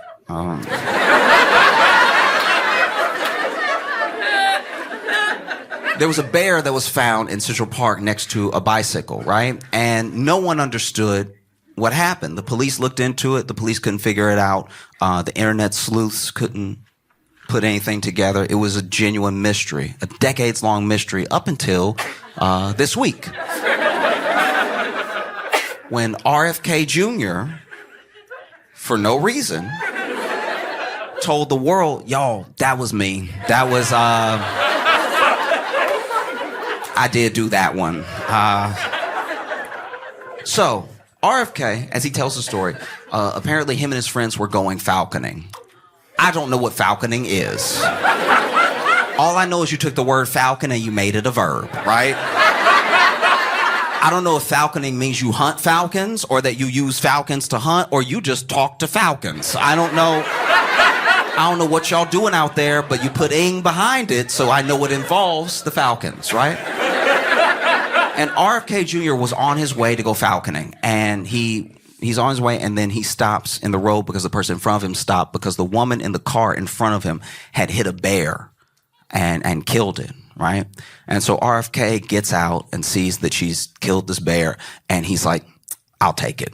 There was a bear that was found in Central Park next to a bicycle, right? And no one understood what happened. The police looked into it. The police couldn't figure it out. The internet sleuths couldn't put anything together. It was a genuine mystery, a decades-long mystery up until this week. When RFK Jr., for no reason, told the world, y'all, that was me. That was... I did do that one. So, RFK, as he tells the story, apparently him and his friends were going falconing. I don't know what falconing is. All I know is you took the word falcon and you made it a verb, right? I don't know if falconing means you hunt falcons or that you use falcons to hunt or you just talk to falcons. I don't know what y'all doing out there, but you put ing behind it, so I know it involves the falcons, right? And RFK Jr. was on his way to go falconing, and he's on his way, and then he stops in the road because the person in front of him stopped because the woman in the car in front of him had hit a bear and killed it, right? And so RFK gets out and sees that she's killed this bear, and he's like, I'll take it.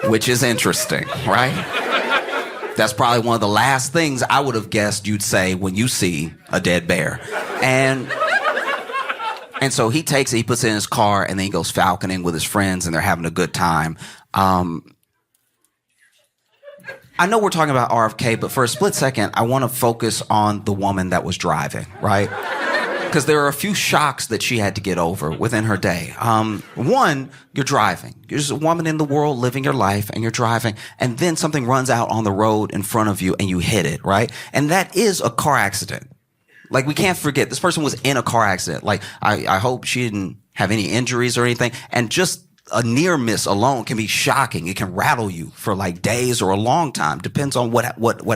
Which is interesting, right? That's probably one of the last things I would have guessed you'd say when you see a dead bear. And so he takes it, he puts it in his car, and then he goes falconing with his friends, and they're having a good time. I know we're talking about RFK, but for a split second, I want to focus on the woman that was driving, right? Because there are a few shocks that she had to get over within her day. One, you're driving. You're just a woman in the world living your life, and you're driving, and then something runs out on the road in front of you, and you hit it, right? And that is a car accident. Like, we can't forget, this person was in a car accident. Like, I hope she didn't have any injuries or anything. And just a near miss alone can be shocking. It can rattle you for like days or a long time. Depends on what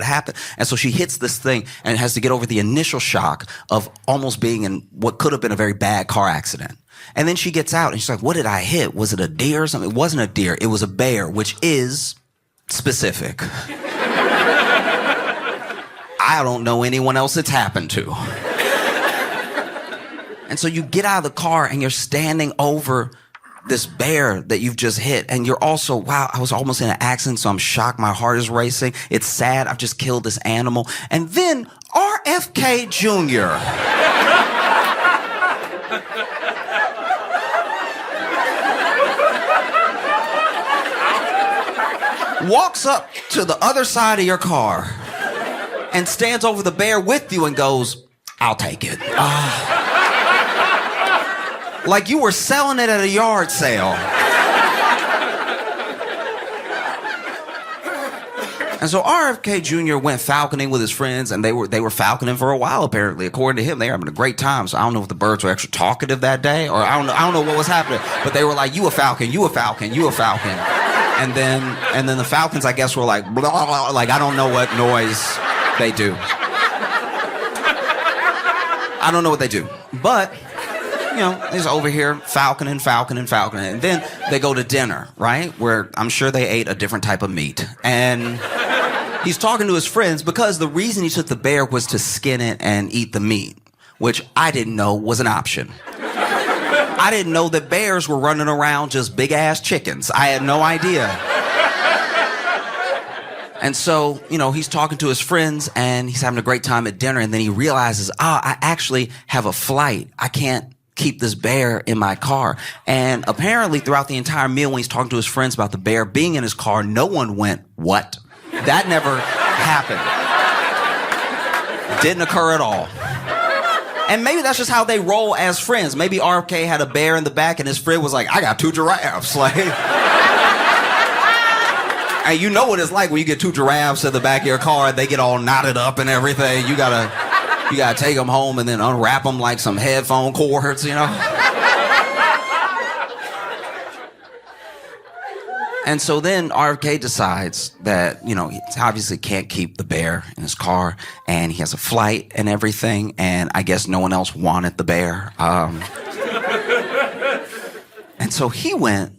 happened. And so she hits this thing and has to get over the initial shock of almost being in what could have been a very bad car accident. And then she gets out and she's like, what did I hit? Was it a deer or something? It wasn't a deer. It was a bear, which is specific. I don't know anyone else it's happened to. And so you get out of the car and you're standing over this bear that you've just hit, and you're also, wow, I was almost in an accident, so I'm shocked, my heart is racing, it's sad, I've just killed this animal. And then RFK Jr. walks up to the other side of your car and stands over the bear with you and goes, I'll take it. Like you were selling it at a yard sale. And so RFK Jr. went falconing with his friends, and they were falconing for a while, apparently. According to him, they were having a great time. So I don't know if the birds were extra talkative that day, or I don't know what was happening. But they were like, you a falcon, you a falcon, you a falcon. And then the falcons, I guess, were like, blah, blah, blah, like I don't know what noise they do. I don't know what they do. But, you know, he's over here falconing. And then they go to dinner, right? Where I'm sure they ate a different type of meat. And he's talking to his friends because the reason he took the bear was to skin it and eat the meat, which I didn't know was an option. I didn't know that bears were running around just big-ass chickens. I had no idea. And so, you know, he's talking to his friends, and he's having a great time at dinner, and then he realizes, I actually have a flight. I can't keep this bear in my car. And apparently throughout the entire meal, when he's talking to his friends about the bear being in his car, no one went, what? That never happened. Didn't occur at all. And maybe that's just how they roll as friends. Maybe RFK had a bear in the back and his friend was like, I got 2 giraffes. Like, and you know what it's like when you get 2 giraffes in the back of your car, they get all knotted up and everything. You gotta take them home and then unwrap them like some headphone cords, you know? And so then RFK decides that, you know, he obviously can't keep the bear in his car, and he has a flight and everything, and I guess no one else wanted the bear. And so he went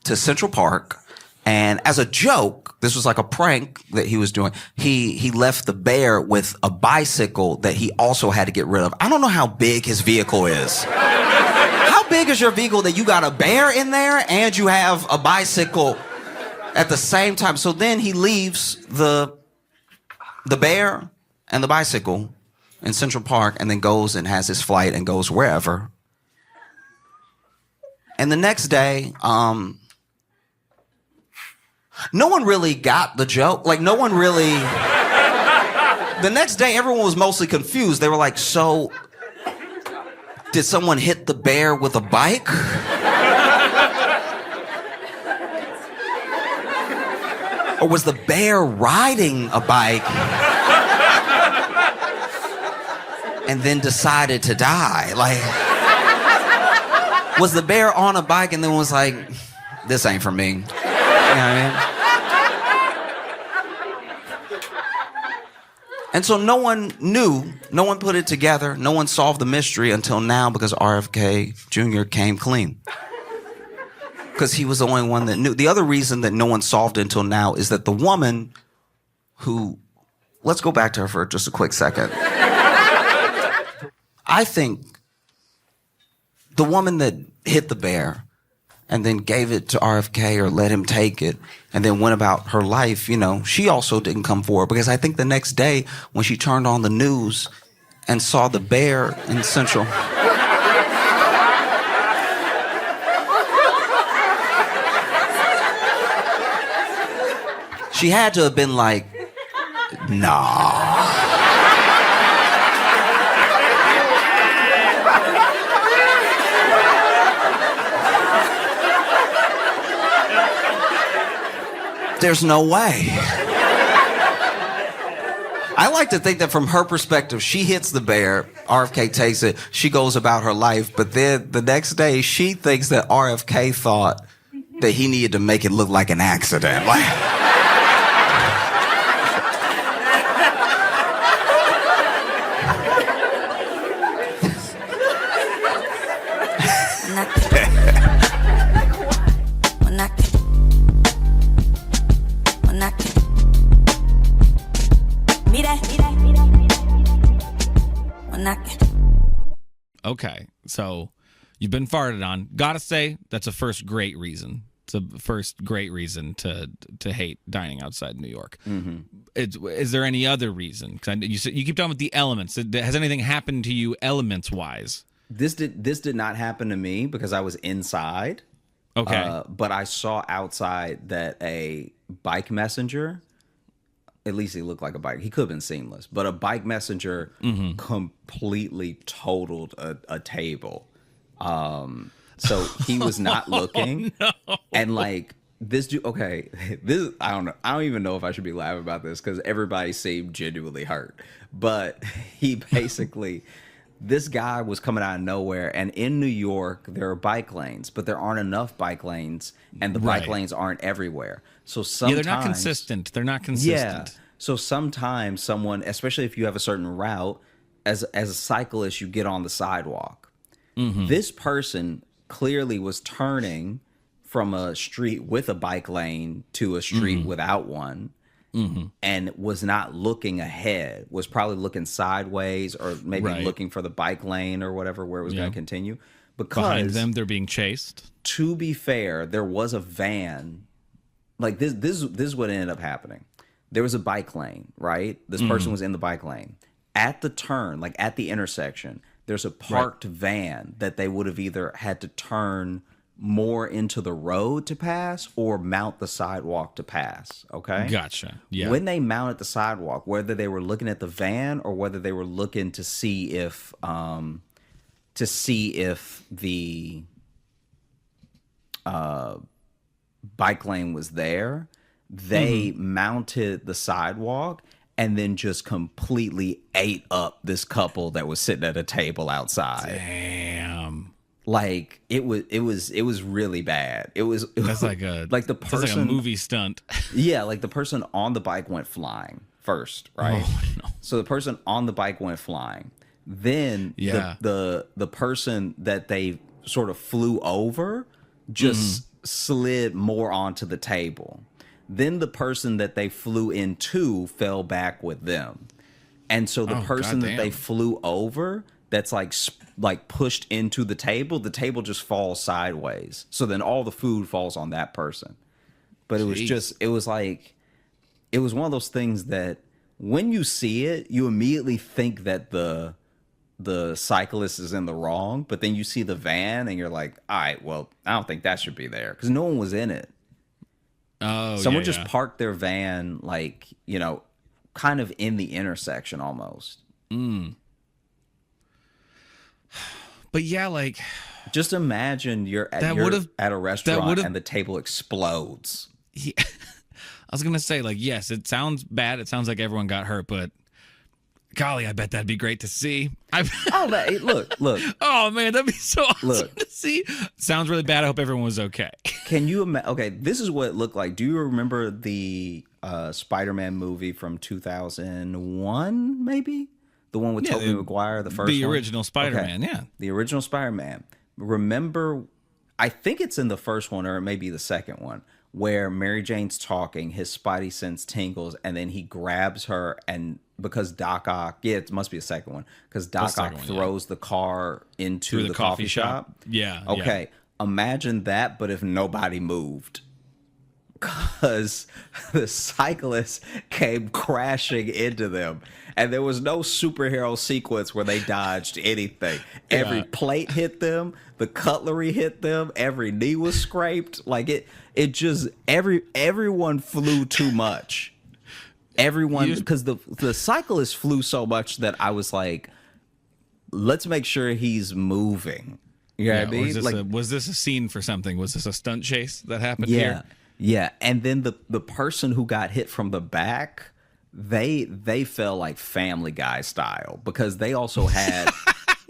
to Central Park, and as a joke, this was like a prank that he was doing, he left the bear with a bicycle that he also had to get rid of. I don't know how big his vehicle is. How big is your vehicle that you got a bear in there and you have a bicycle at the same time? So then he leaves the bear and the bicycle in Central Park and then goes and has his flight and goes wherever. And the next day, no one really got the joke. Like, no one really... The next day, everyone was mostly confused. They were like, so... did someone hit the bear with a bike? Or was the bear riding a bike and then decided to die? Like, was the bear on a bike and then was like, this ain't for me? You know what I mean? And so no one knew, no one put it together, no one solved the mystery until now because RFK Jr. came clean. Because he was the only one that knew. The other reason that no one solved it until now is that the woman who, let's go back to her for just a quick second. I think the woman that hit the bear and then gave it to RFK or let him take it and then went about her life, you know, she also didn't come forward because I think the next day when she turned on the news and saw the bear in Central... she had to have been like, nah. There's no way. I like to think that from her perspective, she hits the bear, RFK takes it, she goes about her life, but then the next day, she thinks that RFK thought that he needed to make it look like an accident. Like... Okay, so you've been farted on. Gotta say, that's a first great reason. It's a first great reason to hate dining outside New York. Mm-hmm. Is there any other reason? Because you keep talking about the elements. Has anything happened to you elements-wise? This did not happen to me because I was inside. Okay. But I saw outside that a bike messenger, at least he looked like a bike. He could have been seamless, but a bike messenger completely totaled a table. So he was not looking. No. And like this dude, okay, this, I don't know. I don't even know if I should be laughing about this because everybody seemed genuinely hurt. But he basically, this guy was coming out of nowhere. And in New York, there are bike lanes, but there aren't enough bike lanes, and the bike lanes aren't everywhere. So sometimes, they're not consistent. They're not consistent. yeah. So sometimes someone, especially if you have a certain route, as a cyclist, you get on the sidewalk. This person clearly was turning from a street with a bike lane to a street without one, and was not looking ahead, was probably looking sideways or maybe looking for the bike lane or whatever, where it was going to continue. Because Behind them, they're being chased. to be fair, there was a van. Like this is what ended up happening. There was a bike lane, right? This person was in the bike lane. At the turn, like at the intersection, there's a parked van that they would have either had to turn more into the road to pass or mount the sidewalk to pass. Okay. Gotcha. Yeah. When they mounted the sidewalk, whether they were looking at the van or whether they were looking to see if the bike lane was there, they mounted the sidewalk and then just completely ate up this couple that was sitting at a table outside. Damn. Like it was really bad. That's like a like the that's person, like a movie stunt. yeah, like the person on the bike went flying first, right? Oh, no. So the person on the bike went flying. Then the person that they sort of flew over just slid more onto the table. Then the person that they flew into fell back with them. And so the person that they flew over that's like pushed into the table just falls sideways. So then all the food falls on that person. But it was one of those things that when you see it, you immediately think that the cyclist is in the wrong, but then you see the van and you're like, all right, well, I don't think that should be there because no one was in it. Oh, Someone just parked their van, like, you know, kind of in the intersection almost. But yeah, like, just imagine you're at a restaurant and the table explodes. I was gonna say, like, yes, it sounds bad. It sounds like everyone got hurt, but golly, I bet that'd be great to see. Look. Oh man, that'd be so awesome to see. Sounds really bad. I hope everyone was okay. Can you imagine? Okay, this is what it looked like. Do you remember the Spider-Man movie from 2001? Maybe the one with Tobey Maguire, the first, the original Spider-Man. Okay. Yeah, the original Spider-Man. Remember, I think it's in the first one or maybe the second one, where Mary Jane's talking, his spidey sense tingles, and then he grabs her, and because Doc Ock, it must be a second one, because Doc Ock throws the car into the coffee shop. Yeah. Okay, imagine that, but if nobody moved. Because the cyclist came crashing into them. And there was no superhero sequence where they dodged anything. Every plate hit them. The cutlery hit them. Every knee was scraped. Like it just, everyone flew too much. Everyone, because the cyclist flew so much that I was like, let's make sure he's moving. You know what I mean? Was this a scene for something? Was this a stunt chase that happened here? Yeah, and then the person who got hit from the back, they fell like Family Guy style because they also had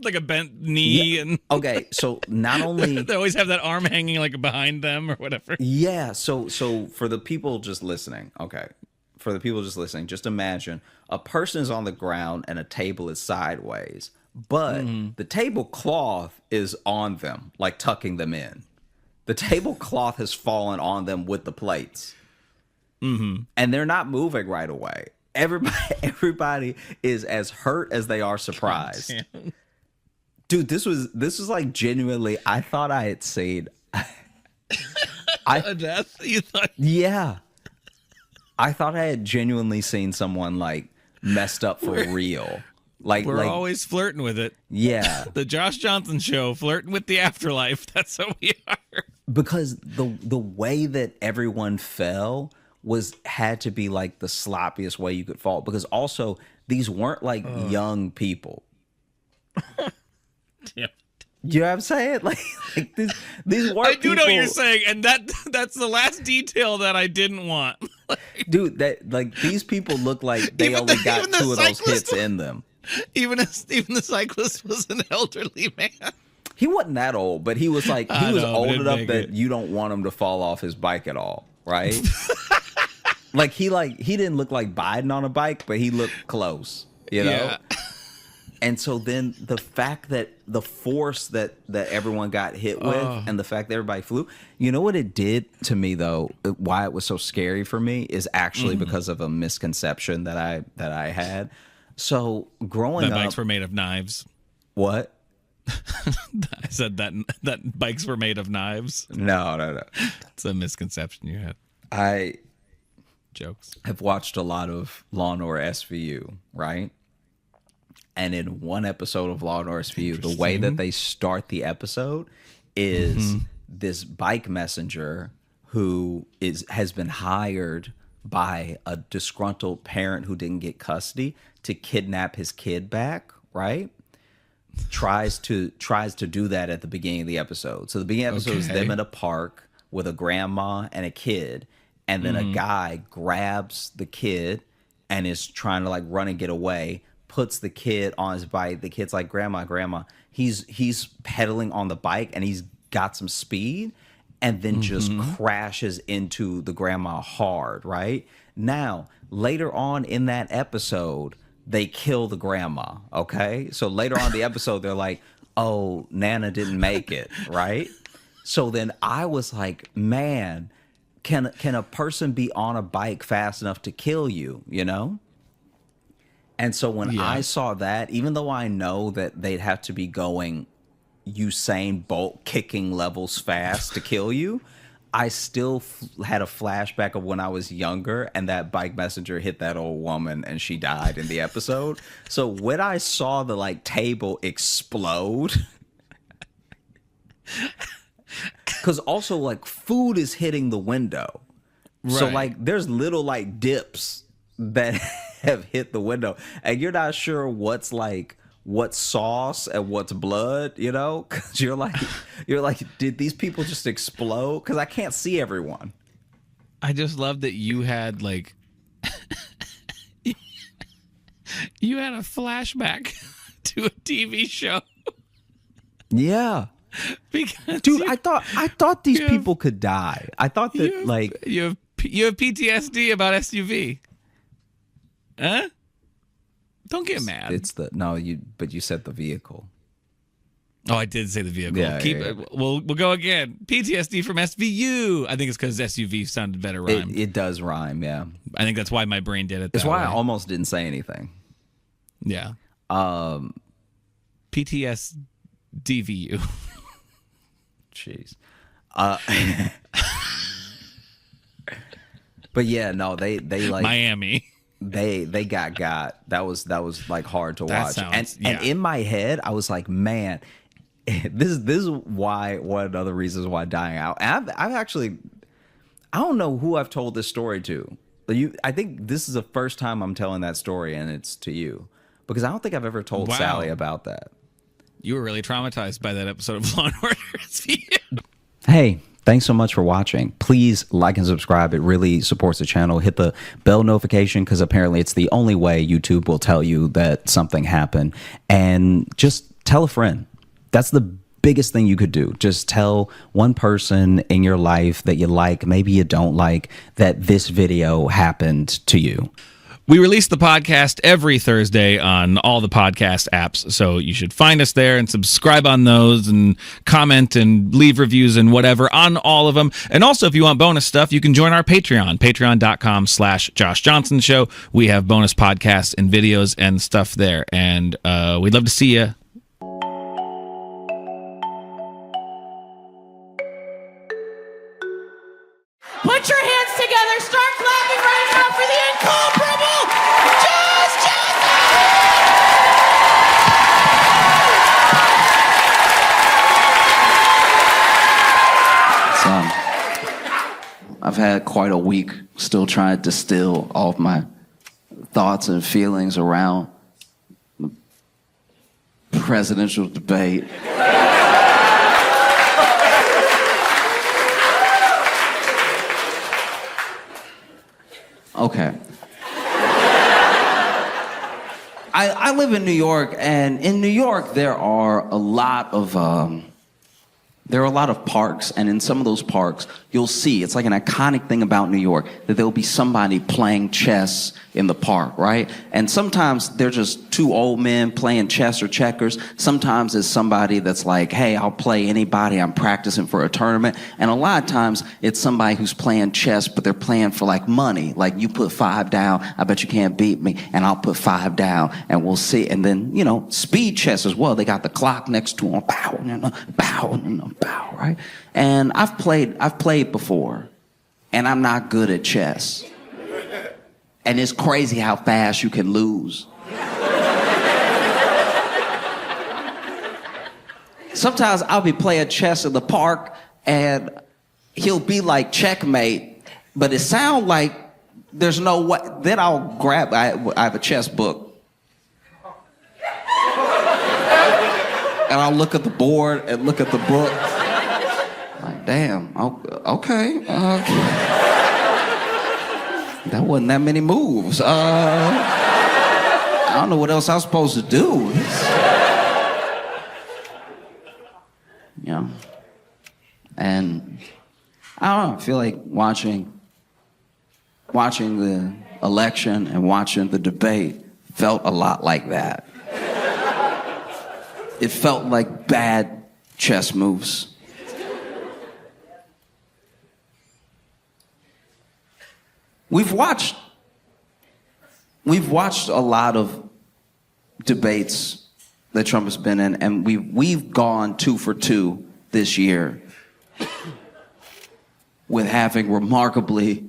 like a bent knee and okay. So not only they always have that arm hanging like behind them or whatever. Yeah. So for the people just listening, just imagine a person is on the ground and a table is sideways, but the tablecloth is on them, like tucking them in. The tablecloth has fallen on them with the plates. And they're not moving right away. Everybody is as hurt as they are surprised. Dude, this was like genuinely, I thought I had seen A death? You thought? Yeah. I thought I had genuinely seen someone like messed up for real. We're always flirting with it. Yeah. The Josh Johnson Show, flirting with the afterlife. That's what we are. Because the way that everyone fell had to be like the sloppiest way you could fall. Because also these weren't like young people. Yeah. You know what I'm saying? Like these weren't. I do know what you're saying, and that's the last detail that I didn't want. Dude, that like these people look like they only got two of those hits in them. Even the cyclist was an elderly man. He wasn't that old, but he was like old enough that you don't want him to fall off his bike at all, right? like he didn't look like Biden on a bike, but he looked close, you know? Yeah. And so then the fact that the force that everyone got hit with and the fact that everybody flew, you know what it did to me though, why it was so scary for me is actually because of a misconception that I had. So growing up, bikes were made of knives. What? I said that bikes were made of knives. No. It's a misconception you had. I Jokes. have watched a lot of Law & Order SVU, right? And in one episode of Law & Order SVU, the way that they start the episode is this bike messenger who has been hired by a disgruntled parent who didn't get custody to kidnap his kid back, right? Tries to do that at the beginning of the episode. So the beginning of the episode is them in a park with a grandma and a kid, and then a guy grabs the kid and is trying to like run and get away, puts the kid on his bike. The kid's like, grandma. He's pedaling on the bike and he's got some speed, and then just crashes into the grandma hard, right? Now, later on in that episode, they kill the grandma, okay? So later on in the episode, they're like, oh, Nana didn't make it, right? So then I was like, man, can a person be on a bike fast enough to kill you, you know? And so when I saw that, even though I know that they'd have to be going Usain Bolt kicking levels fast to kill you, I still had a flashback of when I was younger and that bike messenger hit that old woman and she died in the episode. So when I saw the like table explode, because also like food is hitting the window. Right. So like there's little like dips that have hit the window and you're not sure what's sauce and what's blood, you know? Because you're like, did these people just explode? Because I can't see everyone. I just love that you had like, you had a flashback to a TV show. Yeah, because dude, I thought these people could die. I thought that you have PTSD about SUV, huh? Don't get mad. But you said the vehicle. Oh, I did say the vehicle. Yeah. We'll go again. PTSD from SVU. I think it's because SUV sounded better rhyme. It does rhyme, yeah. I think that's why my brain did it. That's why I almost didn't say anything. Yeah. PTSDVU. Jeez. But yeah, no, they like Miami. They got that was like hard to watch. And in my head I was like, man, this is why one of the other reasons why dying out. And I've actually, I don't know who I've told this story to. I think this is the first time I'm telling that story, and it's to you, because I don't think I've ever told Sally about that. You were really traumatized by that episode of Law & Order SVU. Hey, thanks so much for watching. Please like and subscribe. It really supports the channel. Hit the bell notification, because apparently it's the only way YouTube will tell you that something happened. And just tell a friend. That's the biggest thing you could do. Just tell one person in your life that you like, maybe you don't like, that this video happened to you. We release the podcast every Thursday on all the podcast apps, so you should find us there and subscribe on those and comment and leave reviews and whatever on all of them. And also, if you want bonus stuff, you can join our Patreon, patreon.com/Josh Johnson Show. We have bonus podcasts and videos and stuff there, and we'd love to see you. Put your hands together. Start clapping right now for the incomparable Josh Johnson! I've had quite a week still trying to distill all of my thoughts and feelings around the presidential debate. Okay. I live in New York, and in New York there are a lot of parks, and in some of those parks you'll see, it's like an iconic thing about New York, that there'll be somebody playing chess in the park, right? And sometimes they're just two old men playing chess or checkers. Sometimes it's somebody that's like, hey, I'll play anybody, I'm practicing for a tournament. And a lot of times it's somebody who's playing chess, but they're playing for like money. Like, you put 5 down, I bet you can't beat me, and I'll put 5 down, and we'll see. And then, you know, speed chess as well. They got the clock next to them, bow, bow, bow, right? And I've played before, and I'm not good at chess. And it's crazy how fast you can lose. Sometimes I'll be playing chess in the park, and he'll be like, checkmate, but it sounds like there's no way. Then I'll grab, I have a chess book, and I'll look at the board and look at the book. Like, damn, okay. That wasn't that many moves. I don't know what else I was supposed to do. You know? And I don't know, I feel like watching the election and watching the debate felt a lot like that. It felt like bad chess moves. We've watched a lot of debates that Trump has been in, and we've gone 2 for 2 this year with having remarkably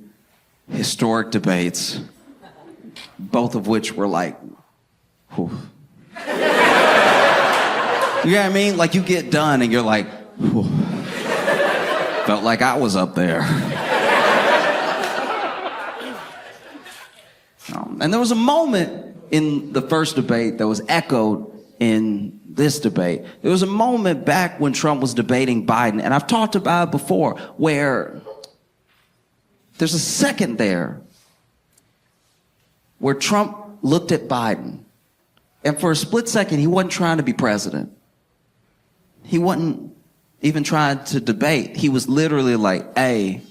historic debates, both of which were like, whew. You know what I mean? Like, you get done and you're like, whew. Felt like I was up there. And there was a moment in the first debate that was echoed in this debate. There was a moment back when Trump was debating Biden, and I've talked about it before, where there's a second there where Trump looked at Biden, and for a split second, he wasn't trying to be president. He wasn't even trying to debate. He was literally like, hey,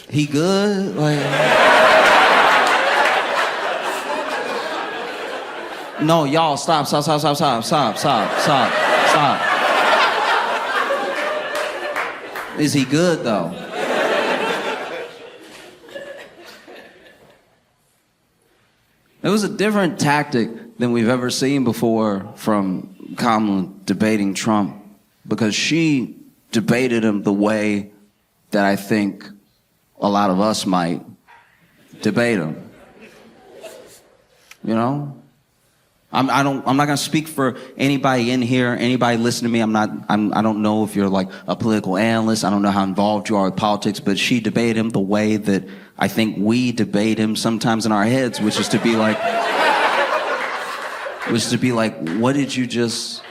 he good? Like, no, y'all, stop. Is he good, though? It was a different tactic than we've ever seen before from Kamala debating Trump, because she debated him the way that I think a lot of us might debate him. You know? I'm not gonna speak for anybody in here, anybody listening to me. I don't know if you're like a political analyst. I don't know how involved you are with politics, but she debated him the way that I think we debate him sometimes in our heads, which is to be like, what did you just...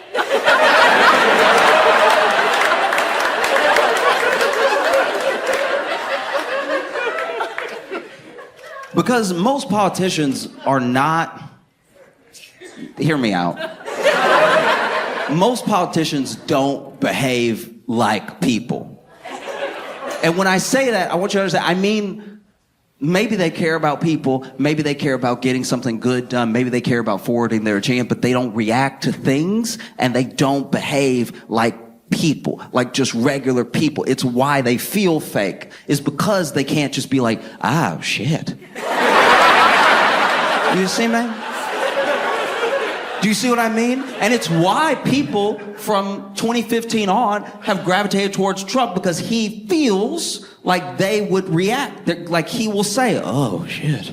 Because most politicians are not... Hear me out. Most politicians don't behave like people. And when I say that, I want you to understand, I mean, maybe they care about people, maybe they care about getting something good done, maybe they care about forwarding their agenda, but they don't react to things, and they don't behave like people, like just regular people. It's why they feel fake, is because they can't just be like, oh, shit. You see, man? Do you see what I mean? And it's why people from 2015 on have gravitated towards Trump, because he feels like they would react. Like he will say, oh, shit.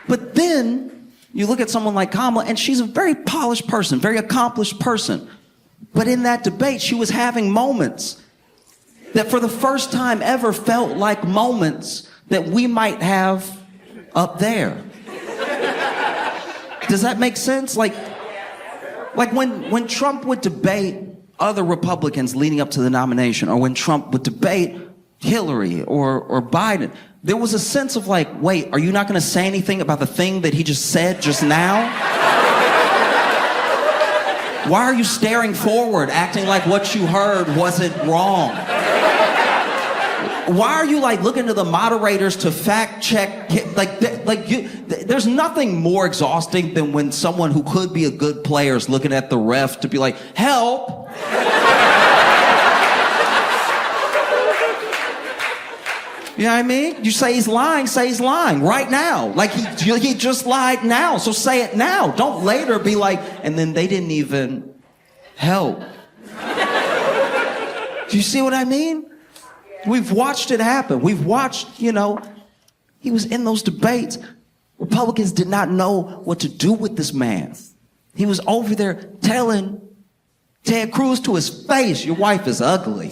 But then You look at someone like Kamala, and she's a very polished person, very accomplished person. But in that debate, she was having moments that for the first time ever felt like moments that we might have up there. Does that make sense? Like when Trump would debate other Republicans leading up to the nomination, or when Trump would debate Hillary or Biden, there was a sense of like, wait, are you not going to say anything about the thing that he just said just now? Why are you staring forward, acting like what you heard wasn't wrong? Why are you like looking to the moderators to fact check? There's nothing more exhausting than when someone who could be a good player is looking at the ref to be like, help. You know what I mean? You say he's lying right now. Like he just lied now, so say it now. Don't later be like, and then they didn't even help. Do you see what I mean? We've watched it happen. We've watched, he was in those debates. Republicans did not know what to do with this man. He was over there telling Ted Cruz to his face, your wife is ugly.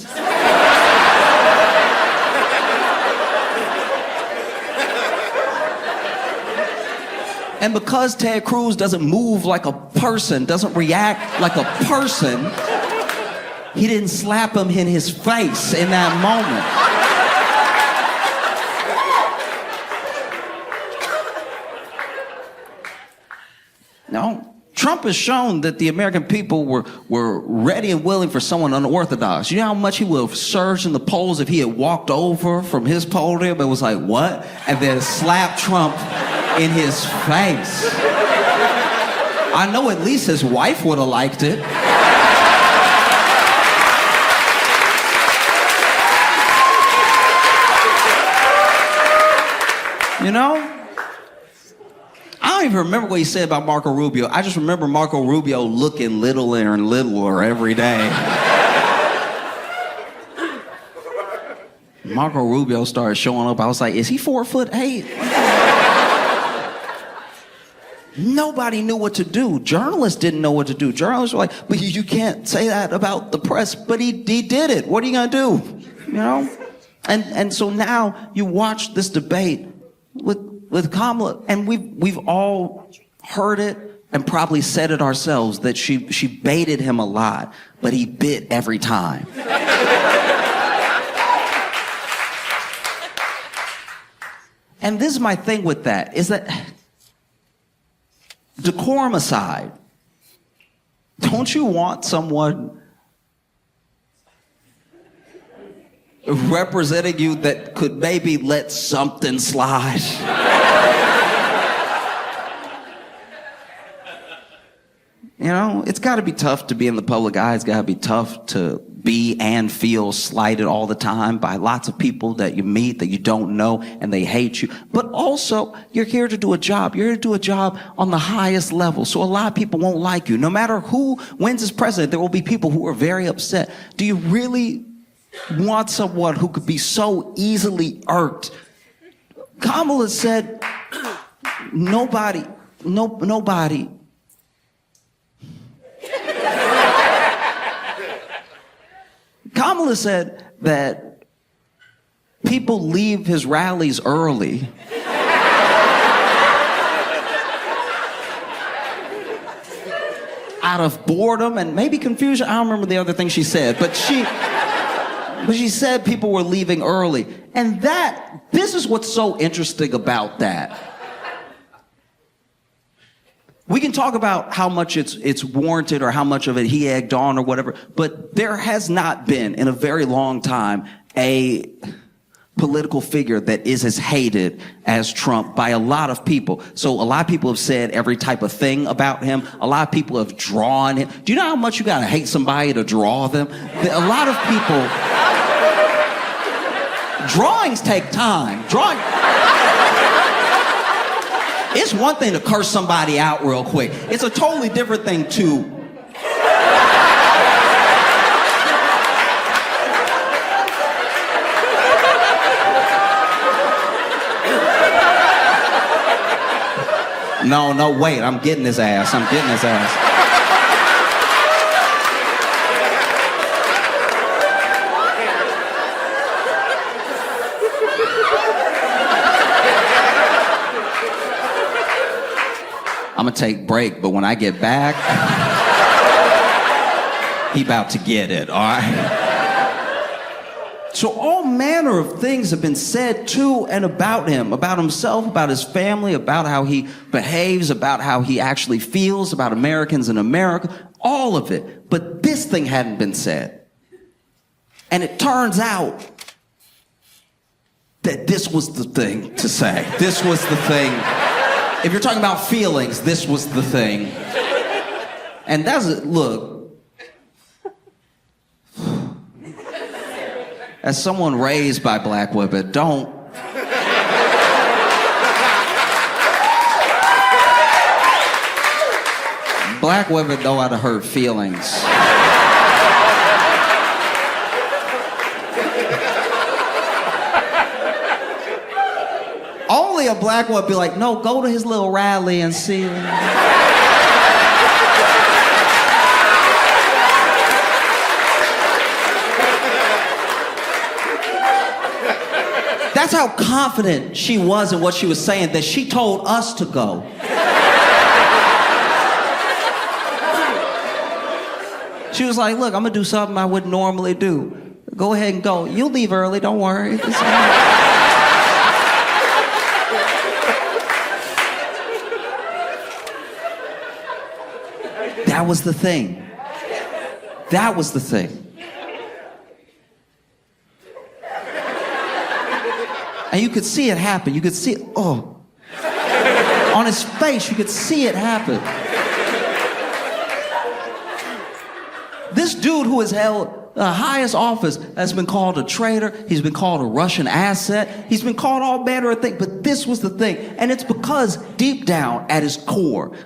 And because Ted Cruz doesn't move like a person, doesn't react like a person, he didn't slap him in his face in that moment. No, Trump has shown that the American people were ready and willing for someone unorthodox. You know how much he would have surged in the polls if he had walked over from his podium and was like, what? And then slapped Trump in his face. I know at least his wife would have liked it. You know? I don't even remember what he said about Marco Rubio. I just remember Marco Rubio looking littler and littler every day. Marco Rubio started showing up. I was like, is he 4'8"? Nobody knew what to do. Journalists didn't know what to do. Journalists were like, but you can't say that about the press. But he did it. What are you going to do? You know? And so now you watch this debate with Kamala, and we've all heard it and probably said it ourselves, that she baited him a lot, but he bit every time. And this is my thing with that, is that decorum aside, don't you want someone representing you that could maybe let something slide? You know, it's got to be tough to be in the public eye. It's got to be tough to be and feel slighted all the time by lots of people that you meet that you don't know and they hate you. But also, you're here to do a job. You're here to do a job on the highest level. So a lot of people won't like you. No matter who wins as president, there will be people who are very upset. Do you really want someone who could be so easily irked? Kamala said, nobody. Kamala said that people leave his rallies early out of boredom and maybe confusion. I don't remember the other thing she said, but she said people were leaving early. And this is what's so interesting about that. We can talk about how much it's warranted or how much of it he egged on or whatever, but there has not been in a very long time a political figure that is as hated as Trump by a lot of people. So a lot of people have said every type of thing about him. A lot of people have drawn him. Do you know how much you gotta hate somebody to draw them? A lot of people... Drawings take time. It's one thing to curse somebody out real quick. It's a totally different thing to... No, wait, I'm getting his ass. I'm gonna take break, but when I get back, he about to get it, all right? So all manner of things have been said to and about him, about himself, about his family, about how he behaves, about how he actually feels, about Americans in America, all of it. But this thing hadn't been said. And it turns out that this was the thing to say. This was the thing. If you're talking about feelings, this was the thing. And that's it. Look, as someone raised by black women, don't. Black women know how to hurt feelings. Only a black woman would be like, no, go to his little rally and see. That's how confident she was in what she was saying, that she told us to go. She was like, look, I'm gonna do something I wouldn't normally do. Go ahead and go. You'll leave early, don't worry. That was the thing. That was the thing. And you could see it happen. You could see it, on his face, you could see it happen. This dude who has held the highest office has been called a traitor. He's been called a Russian asset. He's been called all manner of things. But this was the thing. And it's because deep down at his core,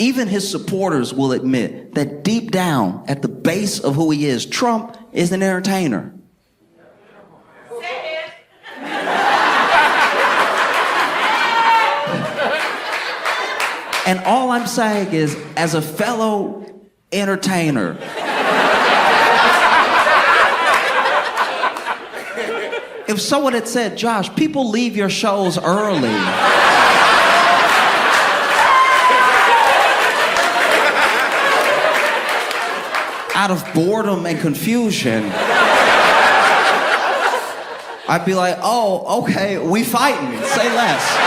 even his supporters will admit that deep down at the base of who he is, Trump is an entertainer. And all I'm saying is, as a fellow entertainer, if someone had said, Josh, people leave your shows early out of boredom and confusion, I'd be like, oh, okay, we fighting, say less.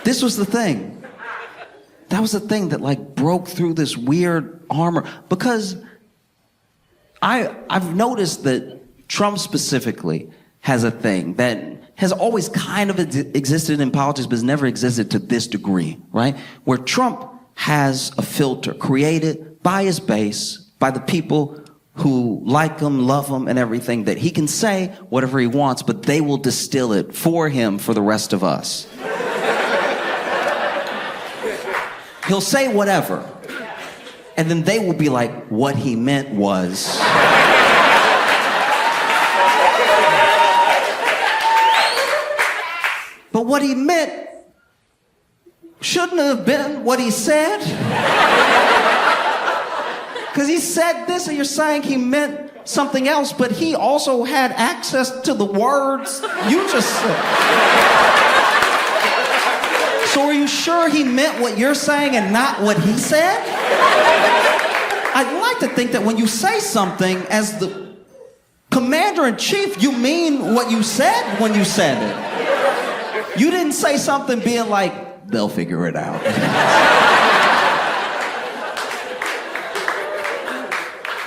This was the thing. That was the thing that like broke through this weird armor. Because I've noticed that Trump specifically has a thing that has always kind of existed in politics, but has never existed to this degree, right? Where Trump has a filter created by his base, by the people who like him, love him, and everything, that he can say whatever he wants, but they will distill it for him for the rest of us. He'll say whatever, and then they will be like, what he meant was. But what he meant shouldn't have been what he said. Because he said this, and you're saying he meant something else, but he also had access to the words you just said. So are you sure he meant what you're saying and not what he said? I'd like to think that when you say something as the commander-in-chief, you mean what you said when you said it. You didn't say something being like, they'll figure it out.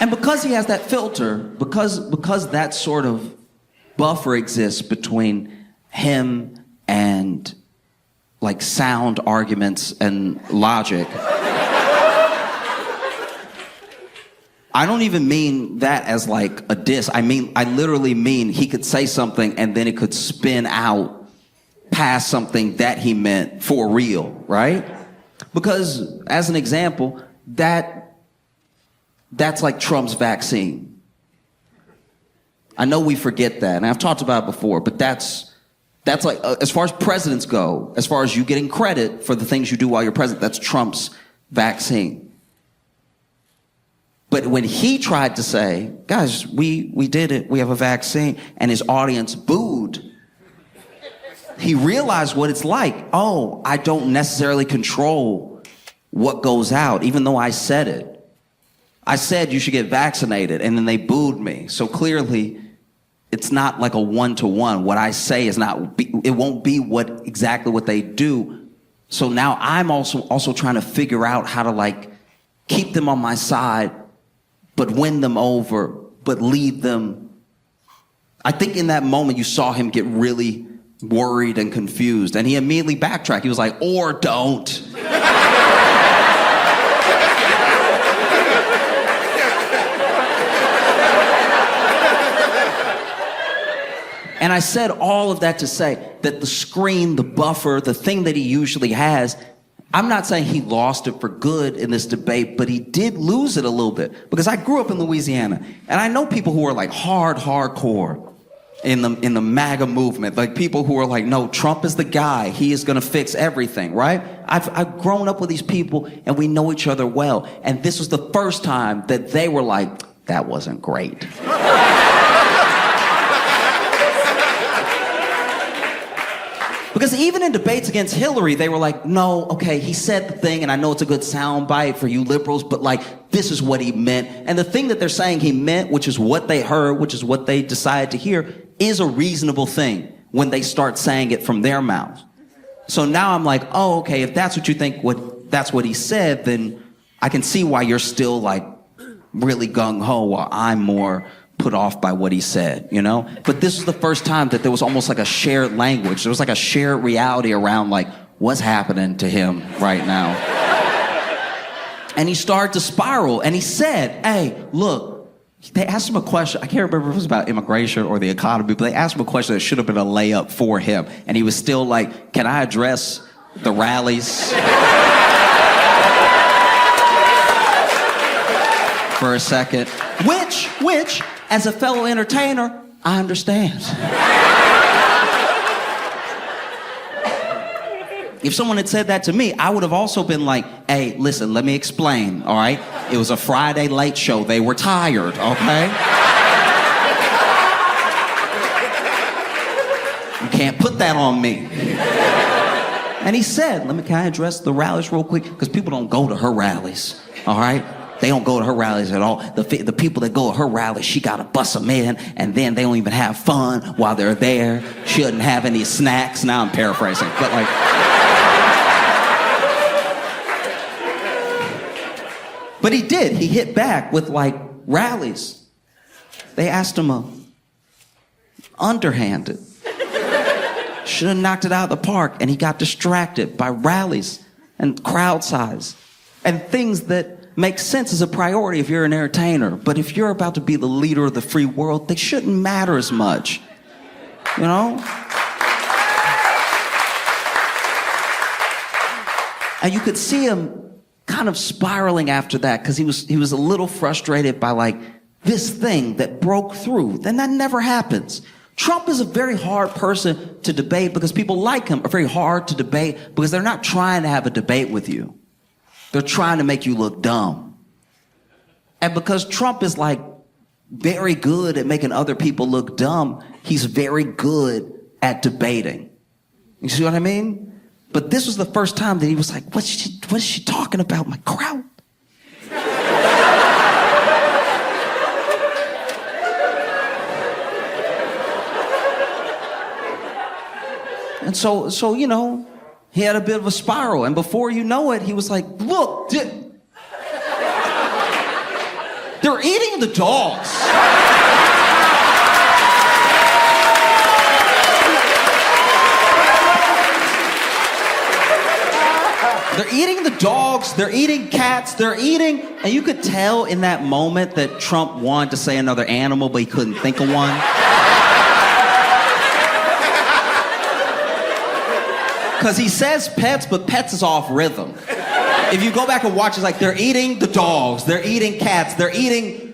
And because he has that filter, because that sort of buffer exists between him and like sound arguments and logic. I don't even mean that as like a diss. I literally mean he could say something and then it could spin out past something that he meant for real, right? Because as an example, that that's like Trump's vaccine. I know we forget that, and I've talked about it before, but that's like, as far as presidents go, as far as you getting credit for the things you do while you're president, that's Trump's vaccine. But when he tried to say, guys, we did it, we have a vaccine, and his audience booed, he realized what it's like. Oh, I don't necessarily control what goes out, even though I said it. I said you should get vaccinated, and then they booed me. So clearly, it's not like a one-to-one. What I say is not, it won't be exactly what they do. So now I'm also trying to figure out how to like keep them on my side, but win them over, but lead them. I think in that moment you saw him get really worried and confused, and he immediately backtracked. He was like, or don't. And I said all of that to say that the screen, the buffer, the thing that he usually has, I'm not saying he lost it for good in this debate, but he did lose it a little bit. Because I grew up in Louisiana, and I know people who are like hardcore in the MAGA movement, like people who are like, no, Trump is the guy. He is gonna fix everything, right? I've grown up with these people, and we know each other well. And this was the first time that they were like, that wasn't great. Because even in debates against Hillary, they were like, no, okay, he said the thing, and I know it's a good soundbite for you liberals, but like, this is what he meant. And the thing that they're saying he meant, which is what they heard, which is what they decided to hear, is a reasonable thing when they start saying it from their mouths. So now I'm like, oh, okay, if that's what you think, that's what he said, then I can see why you're still like really gung-ho while I'm more put off by what he said, you know? But this was the first time that there was almost like a shared language. There was like a shared reality around like, what's happening to him right now? And he started to spiral, and he said, hey, look, they asked him a question. I can't remember if it was about immigration or the economy, but they asked him a question that should have been a layup for him. And he was still like, can I address the rallies for a second? Which, as a fellow entertainer, I understand. If someone had said that to me, I would have also been like, hey, listen, let me explain, all right? It was a Friday late show. They were tired, okay? You can't put that on me. And he said, can I address the rallies real quick? Because people don't go to her rallies, all right? They don't go to her rallies at all. The people that go to her rallies, she got to bust them in, and then they don't even have fun while they're there. She doesn't have any snacks. Now I'm paraphrasing, but like... But he did. He hit back with like rallies. They asked him underhanded. Should have knocked it out of the park, and he got distracted by rallies and crowd size and things that make sense as a priority if you're an entertainer. But if you're about to be the leader of the free world, they shouldn't matter as much. You know? And you could see him kind of spiraling after that, because he was a little frustrated by like this thing that broke through. Then that never happens. Trump is a very hard person to debate because people like him are very hard to debate because they're not trying to have a debate with you. They're trying to make you look dumb. And because Trump is like very good at making other people look dumb, he's very good at debating. You see what I mean? But this was the first time that he was like, what is she talking about? My crowd. And so, you know, he had a bit of a spiral. And before you know it, he was like, look, they're eating the dogs. They're eating the dogs, they're eating cats, and you could tell in that moment that Trump wanted to say another animal, but he couldn't think of one. Because he says pets, but pets is off rhythm. If you go back and watch, it's like they're eating the dogs, they're eating cats, they're eating.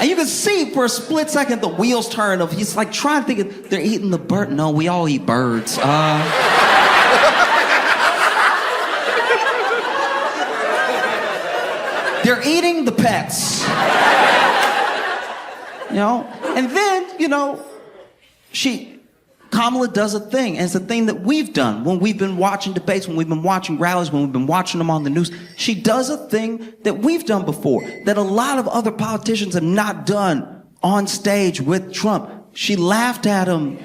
And you can see for a split second the wheels turn of he's like trying to think of, they're eating the bird. No, we all eat birds. They're eating the pets. You know? And then, you know, Kamala does a thing, and it's a thing that we've done when we've been watching debates, when we've been watching rallies, when we've been watching them on the news. She does a thing that we've done before, that a lot of other politicians have not done on stage with Trump. She laughed at him.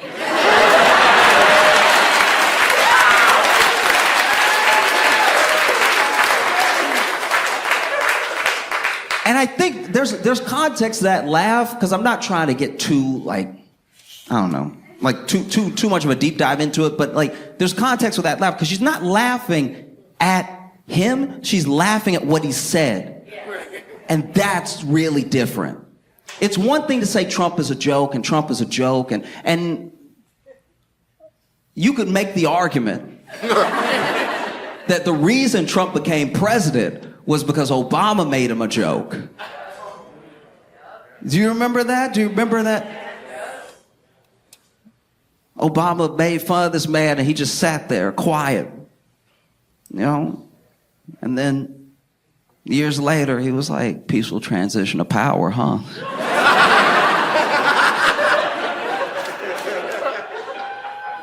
And I think there's context to that laugh, because I'm not trying to get too, like, I don't know, like too much of a deep dive into it, but like there's context with that laugh, because she's not laughing at him, she's laughing at what he said. And that's really different. It's one thing to say Trump is a joke and Trump is a joke, and you could make the argument that the reason Trump became president was because Obama made him a joke. Do you remember that? Do you remember that? Obama made fun of this man and he just sat there quiet, you know? And then years later, he was like, peaceful transition of power, huh?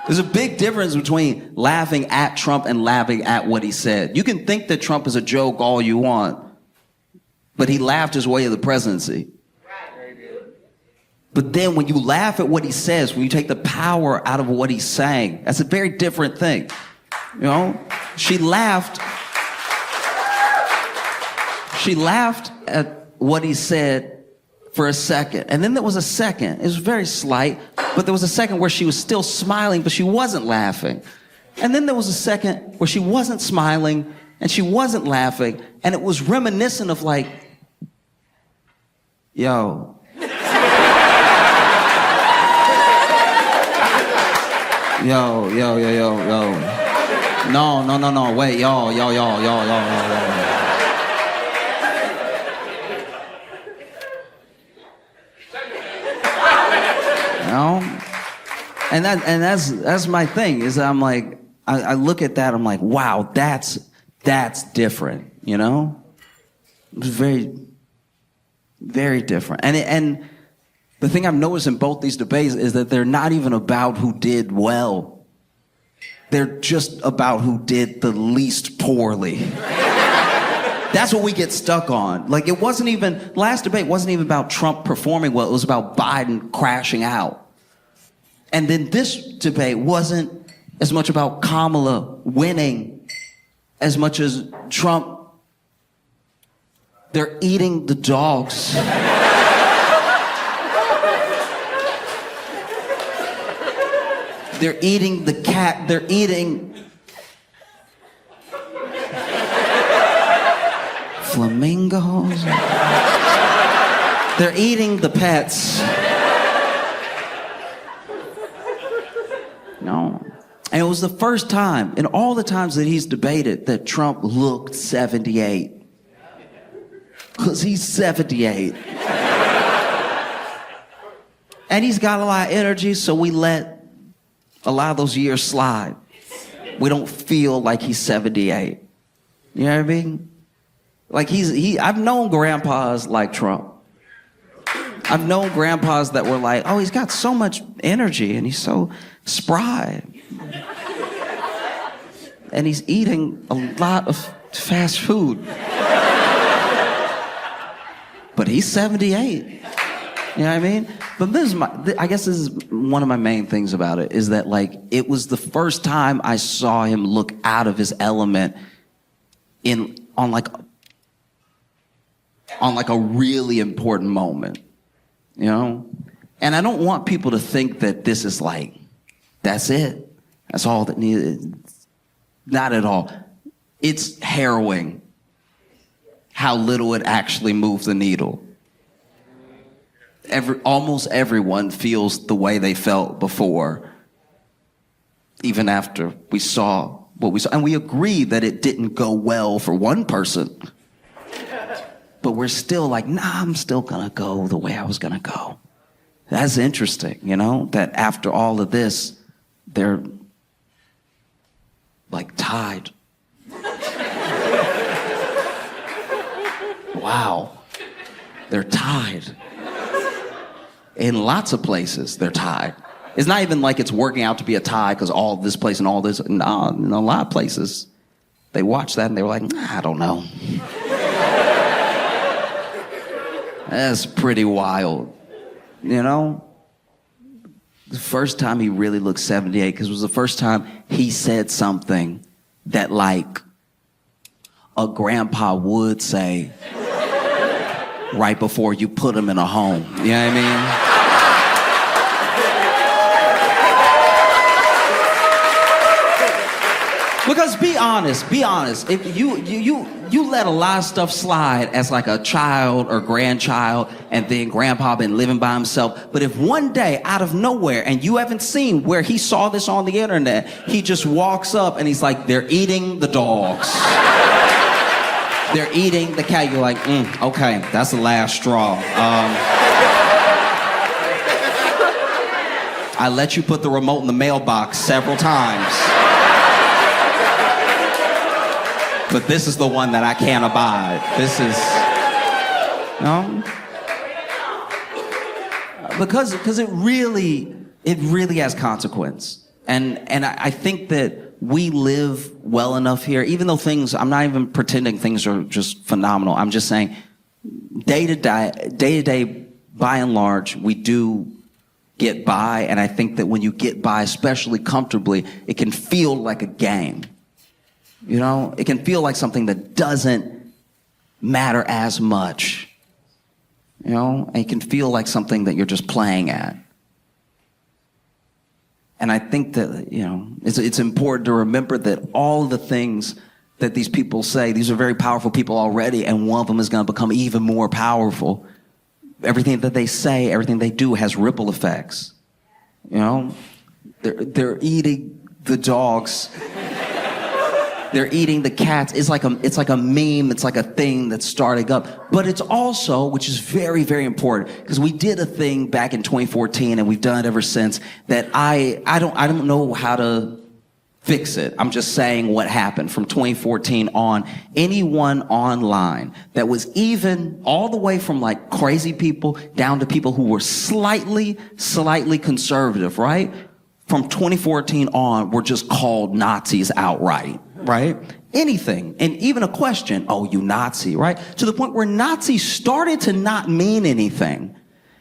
There's a big difference between laughing at Trump and laughing at what he said. You can think that Trump is a joke all you want, but he laughed his way to the presidency. But then when you laugh at what he says, when you take the power out of what he's saying, that's a very different thing. You know? She laughed at what he said for a second. And then there was a second, it was very slight, but there was a second where she was still smiling, but she wasn't laughing. And then there was a second where she wasn't smiling and she wasn't laughing. And it was reminiscent of like, yo. Yo. No, wait, yo. You know? And that's my thing, is I'm like, I look at that, I'm like, wow, that's different, you know? It's very, very different. And the thing I've noticed in both these debates is that they're not even about who did well. They're just about who did the least poorly. That's what we get stuck on. Like, it wasn't even, last debate wasn't even about Trump performing well, it was about Biden crashing out. And then this debate wasn't as much about Kamala winning as much as Trump. They're eating the dogs. They're eating the cat. They're eating flamingos. They're eating the pets. No. And it was the first time in all the times that he's debated that Trump looked 78. Because he's 78. And he's got a lot of energy, so we let a lot of those years slide. We don't feel like he's 78. You know what I mean? Like I've known grandpas like Trump. I've known grandpas that were like, oh, he's got so much energy and he's so spry. And he's eating a lot of fast food. But he's 78. You know what I mean? But I guess this is one of my main things about it, is that like, it was the first time I saw him look out of his element on like a really important moment, you know? And I don't want people to think that this is like, that's it. That's all that needed. Not at all. It's harrowing how little it actually moves the needle. Almost everyone feels the way they felt before. even after we saw what we saw. And we agreed that it didn't go well for one person. But we're still like, nah, I'm still gonna go the way I was gonna go. That's interesting, you know, that after all of this, they're like tied. Wow. They're tied. In lots of places, they're tied. It's not even like it's working out to be a tie because all this place and all this. No, in a lot of places, they watched that and they were like, I don't know. That's pretty wild, you know? The first time he really looked 78, because it was the first time he said something that, like, a grandpa would say right before you put him in a home. You know what I mean? Because be honest, if you let a lot of stuff slide as like a child or grandchild, and then grandpa been living by himself. But if one day out of nowhere, and you haven't seen where he saw this on the internet, he just walks up and he's like, they're eating the dogs. They're eating the cat. You're like, okay, that's the last straw. I let you put the remote in the mailbox several times. But this is the one that I can't abide. This is, no? Because it really has consequence. And I think that we live well enough here, even though I'm not even pretending things are just phenomenal. I'm just saying, day to day, by and large, we do get by. And I think that when you get by, especially comfortably, it can feel like a game. You know, it can feel like something that doesn't matter as much. You know, and it can feel like something that you're just playing at. And I think that, you know, it's important to remember that all the things that these people say, these are very powerful people already, and one of them is going to become even more powerful. Everything that they say, everything they do has ripple effects. You know, they're eating the dogs. They're eating the cats. It's like a meme. It's like a thing that's starting up. But it's also, which is very, very important, because we did a thing back in 2014, and we've done it ever since, that I don't know how to fix it. I'm just saying what happened from 2014 on. Anyone online that was even all the way from like crazy people down to people who were slightly conservative, right? From 2014 on, were just called Nazis outright. Right? Anything. And even a question, oh, you Nazi, right? To the point where Nazi started to not mean anything.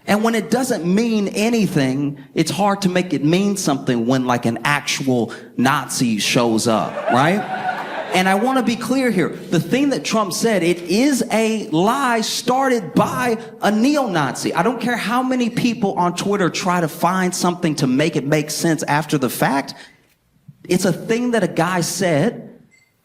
And when it doesn't mean anything, it's hard to make it mean something when like an actual Nazi shows up, right? And I want to be clear here. The thing that Trump said, it is a lie started by a neo-Nazi. I don't care how many people on Twitter try to find something to make it make sense after the fact. It's a thing that a guy said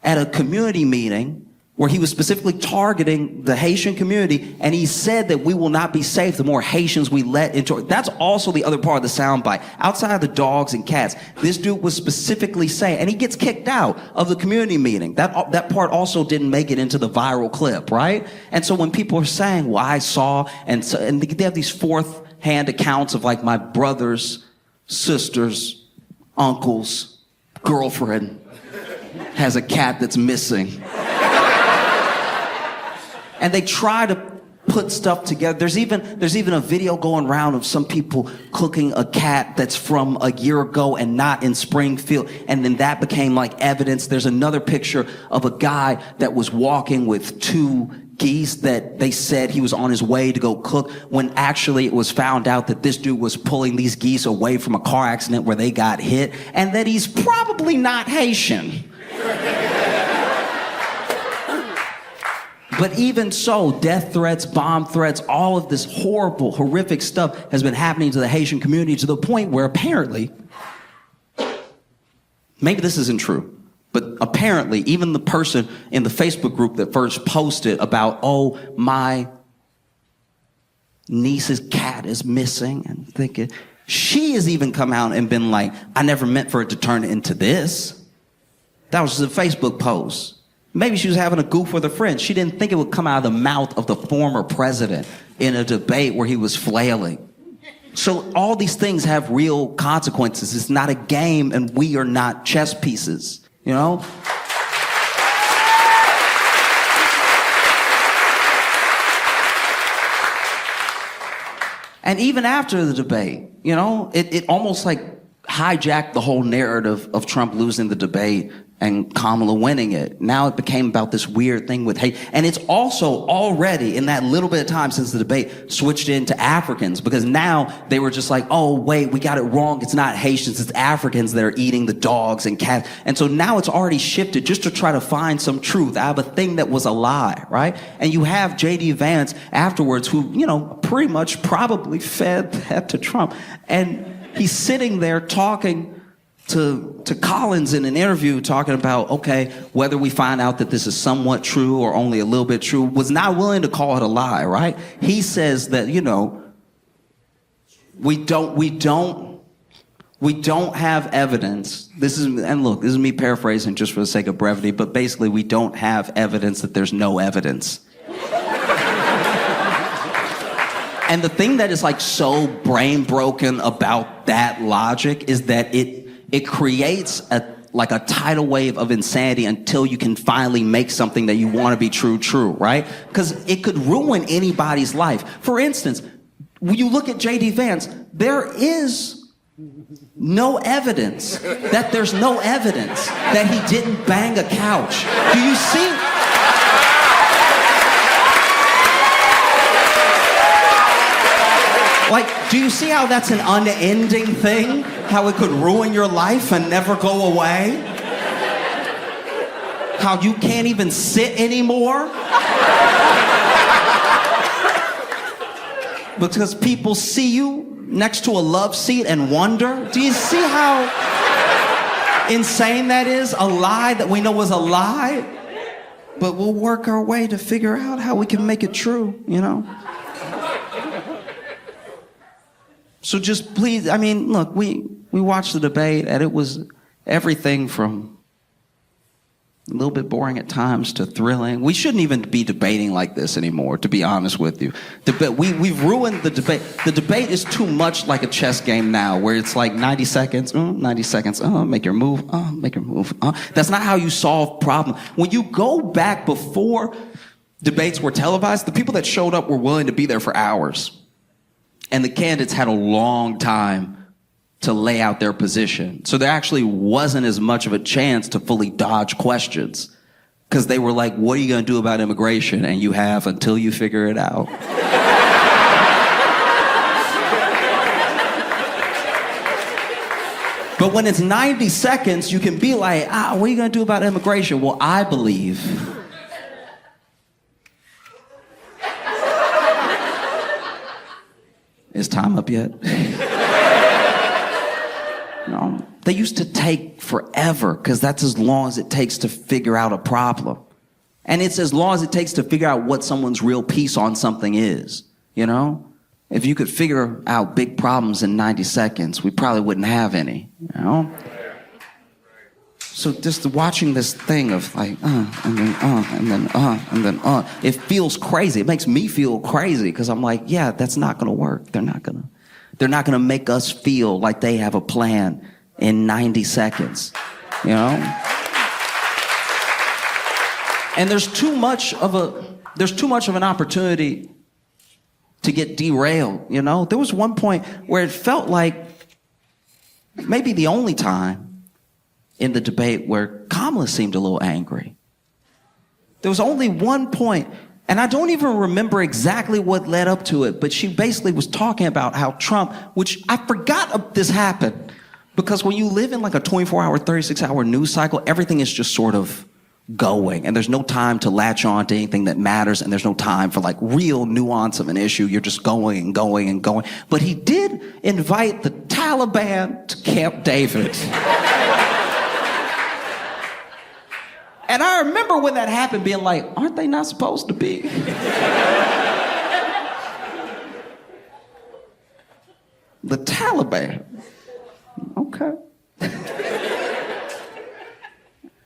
at a community meeting where he was specifically targeting the Haitian community, and he said that we will not be safe the more Haitians we let into it. That's also the other part of the soundbite. Outside of the dogs and cats, this dude was specifically saying, and he gets kicked out of the community meeting. That part also didn't make it into the viral clip, right? And so when people are saying, well, I saw, and they have these fourth-hand accounts of like my brothers, sisters, uncles, girlfriend has a cat that's missing. And they try to put stuff together. There's even a video going around of some people cooking a cat that's from a year ago and not in Springfield. And then that became like evidence. There's another picture of a guy that was walking with two geese that they said he was on his way to go cook, when actually it was found out that this dude was pulling these geese away from a car accident where they got hit, and that he's probably not Haitian. But even so, death threats, bomb threats, all of this horrible, horrific stuff has been happening to the Haitian community to the point where apparently, maybe this isn't true, but apparently even the person in the Facebook group that first posted about, oh, my niece's cat is missing, and thinking, She has even come out and been like, I never meant for it to turn into this. That was just a Facebook post. Maybe she was having a goof with a friend. She didn't think it would come out of the mouth of the former president in a debate where he was flailing. So all these things have real consequences. It's not a game, and we are not chess pieces, you know? And even after the debate, you know, it almost like hijacked the whole narrative of Trump losing the debate and Kamala winning it. Now it became about this weird thing with hate. And it's also already, in that little bit of time since the debate, switched into Africans, because now they were just like, oh, wait, we got it wrong. It's not Haitians, it's Africans that are eating the dogs and cats. And so now it's already shifted just to try to find some truth out of a thing that was a lie, right? And you have J.D. Vance afterwards who, you know, pretty much probably fed that to Trump. And he's sitting there talking to Collins in an interview, talking about, okay, whether we find out that this is somewhat true or only a little bit true, was not willing to call it a lie, right? He says that, you know, we don't have evidence. This is me paraphrasing just for the sake of brevity, but basically we don't have evidence that there's no evidence. And the thing that is like so brain broken about that logic is that it creates a tidal wave of insanity until you can finally make something that you want to be true, right? Because it could ruin anybody's life. For instance, when you look at J.D. Vance, there is no evidence that there's no evidence that he didn't bang a couch. Do you see? Like, do you see how that's an unending thing? How it could ruin your life and never go away? How you can't even sit anymore? Because people see you next to a love seat and wonder? Do you see how insane that is? A lie that we know is a lie? But we'll work our way to figure out how we can make it true, you know? So just please, I mean, look, we watched the debate, and it was everything from a little bit boring at times to thrilling. We shouldn't even be debating like this anymore, to be honest with you. We've ruined the debate. The debate is too much like a chess game now, where it's like 90 seconds, make your move, make your move. That's not how you solve problems. When you go back before debates were televised, the people that showed up were willing to be there for hours. And the candidates had a long time to lay out their position. So there actually wasn't as much of a chance to fully dodge questions, because they were like, what are you going to do about immigration? And you have until you figure it out. But when it's 90 seconds, you can be like, what are you going to do about immigration? Well, I believe... Is time up yet? No. They used to take forever, because that's as long as it takes to figure out a problem. And it's as long as it takes to figure out what someone's real piece on something is, you know? If you could figure out big problems in 90 seconds, we probably wouldn't have any, you know? So just watching this thing of like, it feels crazy. It makes me feel crazy, because I'm like, yeah, that's not going to work. They're not going to make us feel like they have a plan in 90 seconds, you know? And there's too much of an opportunity to get derailed, you know? There was one point where it felt like maybe the only time in the debate where Kamala seemed a little angry. There was only one point, and I don't even remember exactly what led up to it, but she basically was talking about how Trump, which I forgot this happened, because when you live in like a 24-hour, 36-hour news cycle, everything is just sort of going, and there's no time to latch on to anything that matters, and there's no time for like real nuance of an issue. You're just going and going and going. But he did invite the Taliban to Camp David. And I remember when that happened being like, aren't they not supposed to be? The Taliban. Okay.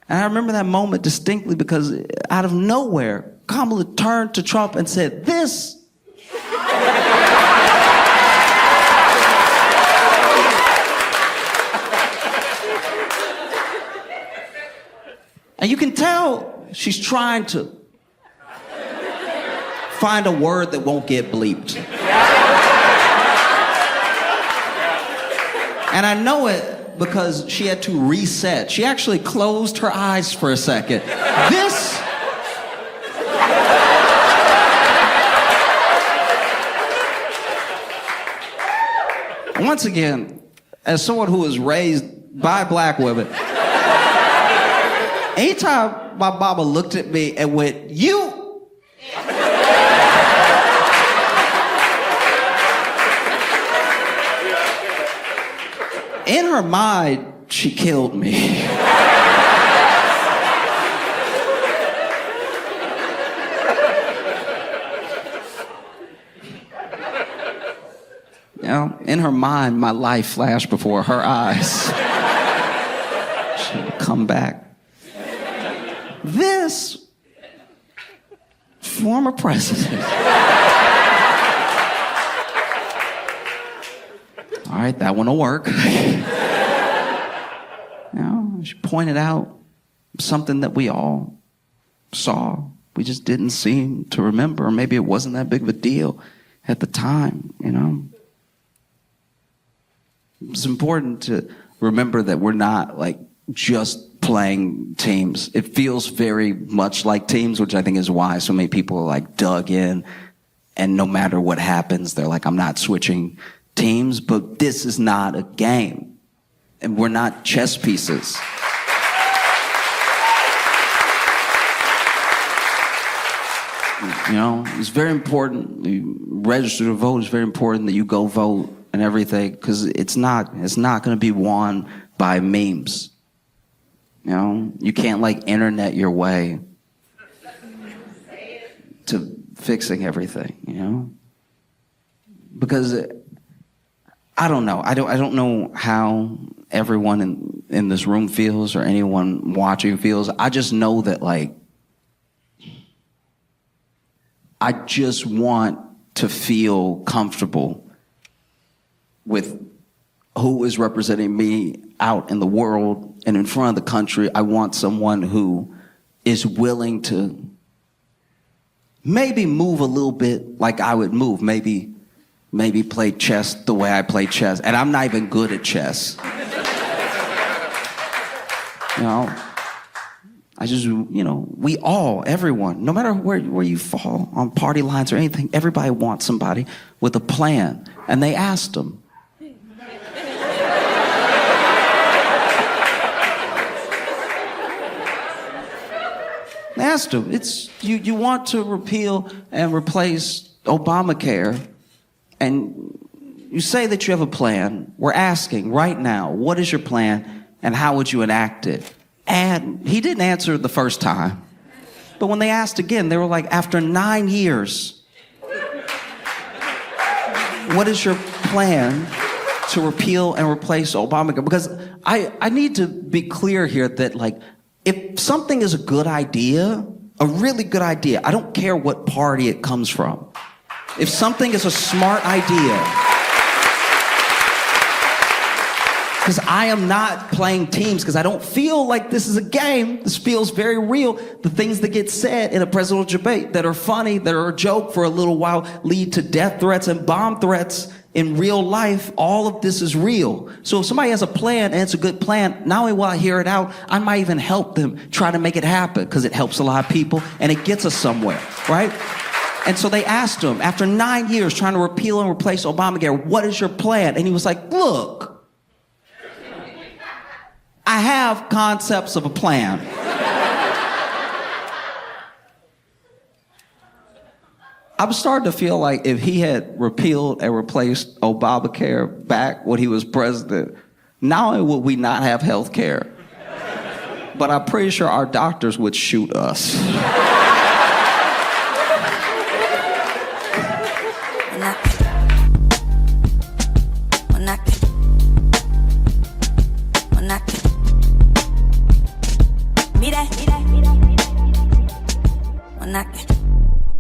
And I remember that moment distinctly because out of nowhere, Kamala turned to Trump and said, this. And you can tell she's trying to find a word that won't get bleeped. And I know it because she had to reset. She actually closed her eyes for a second. This. Once again, as someone who was raised by black women, anytime my mama looked at me and went, you. In her mind, she killed me. You know, in her mind, my life flashed before her eyes. She would come back. This former president. All right, that one will work. You know, she pointed out something that we all saw. We just didn't seem to remember. Or maybe it wasn't that big of a deal at the time, you know. It's important to remember that we're not like just playing teams. It feels very much like teams, which I think is why so many people are like dug in, and no matter what happens, they're like, I'm not switching teams. But this is not a game, and we're not chess pieces. You know, it's very important. You register to vote. It's very important that you go vote and everything, because it's not going to be won by memes. You know, you can't like internet your way to fixing everything. You know, because I don't know. I don't know how everyone in this room feels or anyone watching feels. I just know that like I just want to feel comfortable with who is representing me out in the world and in front of the country. I want someone who is willing to maybe move a little bit like I would move. Maybe play chess the way I play chess. And I'm not even good at chess. You know, I just, you know, we all, everyone, no matter where you fall on party lines or anything, everybody wants somebody with a plan. And they asked them. They asked him, it's you want to repeal and replace Obamacare, and you say that you have a plan. We're asking right now, what is your plan and how would you enact it? And he didn't answer the first time. But when they asked again, they were like, after 9 years, what is your plan to repeal and replace Obamacare? Because I need to be clear here that like, if something is a good idea, a really good idea, I don't care what party it comes from. If something is a smart idea, because I am not playing teams, because I don't feel like this is a game. This feels very real. The things that get said in a presidential debate that are funny, that are a joke for a little while, lead to death threats and bomb threats in real life. All of this is real. So if somebody has a plan and it's a good plan, not only will I hear it out, I might even help them try to make it happen, because it helps a lot of people and it gets us somewhere, right? And so they asked him, after 9 years trying to repeal and replace Obamacare, what is your plan? And he was like, look, I have concepts of a plan. I'm starting to feel like if he had repealed and replaced Obamacare back when he was president, not only would we not have health care, but I'm pretty sure our doctors would shoot us. When When I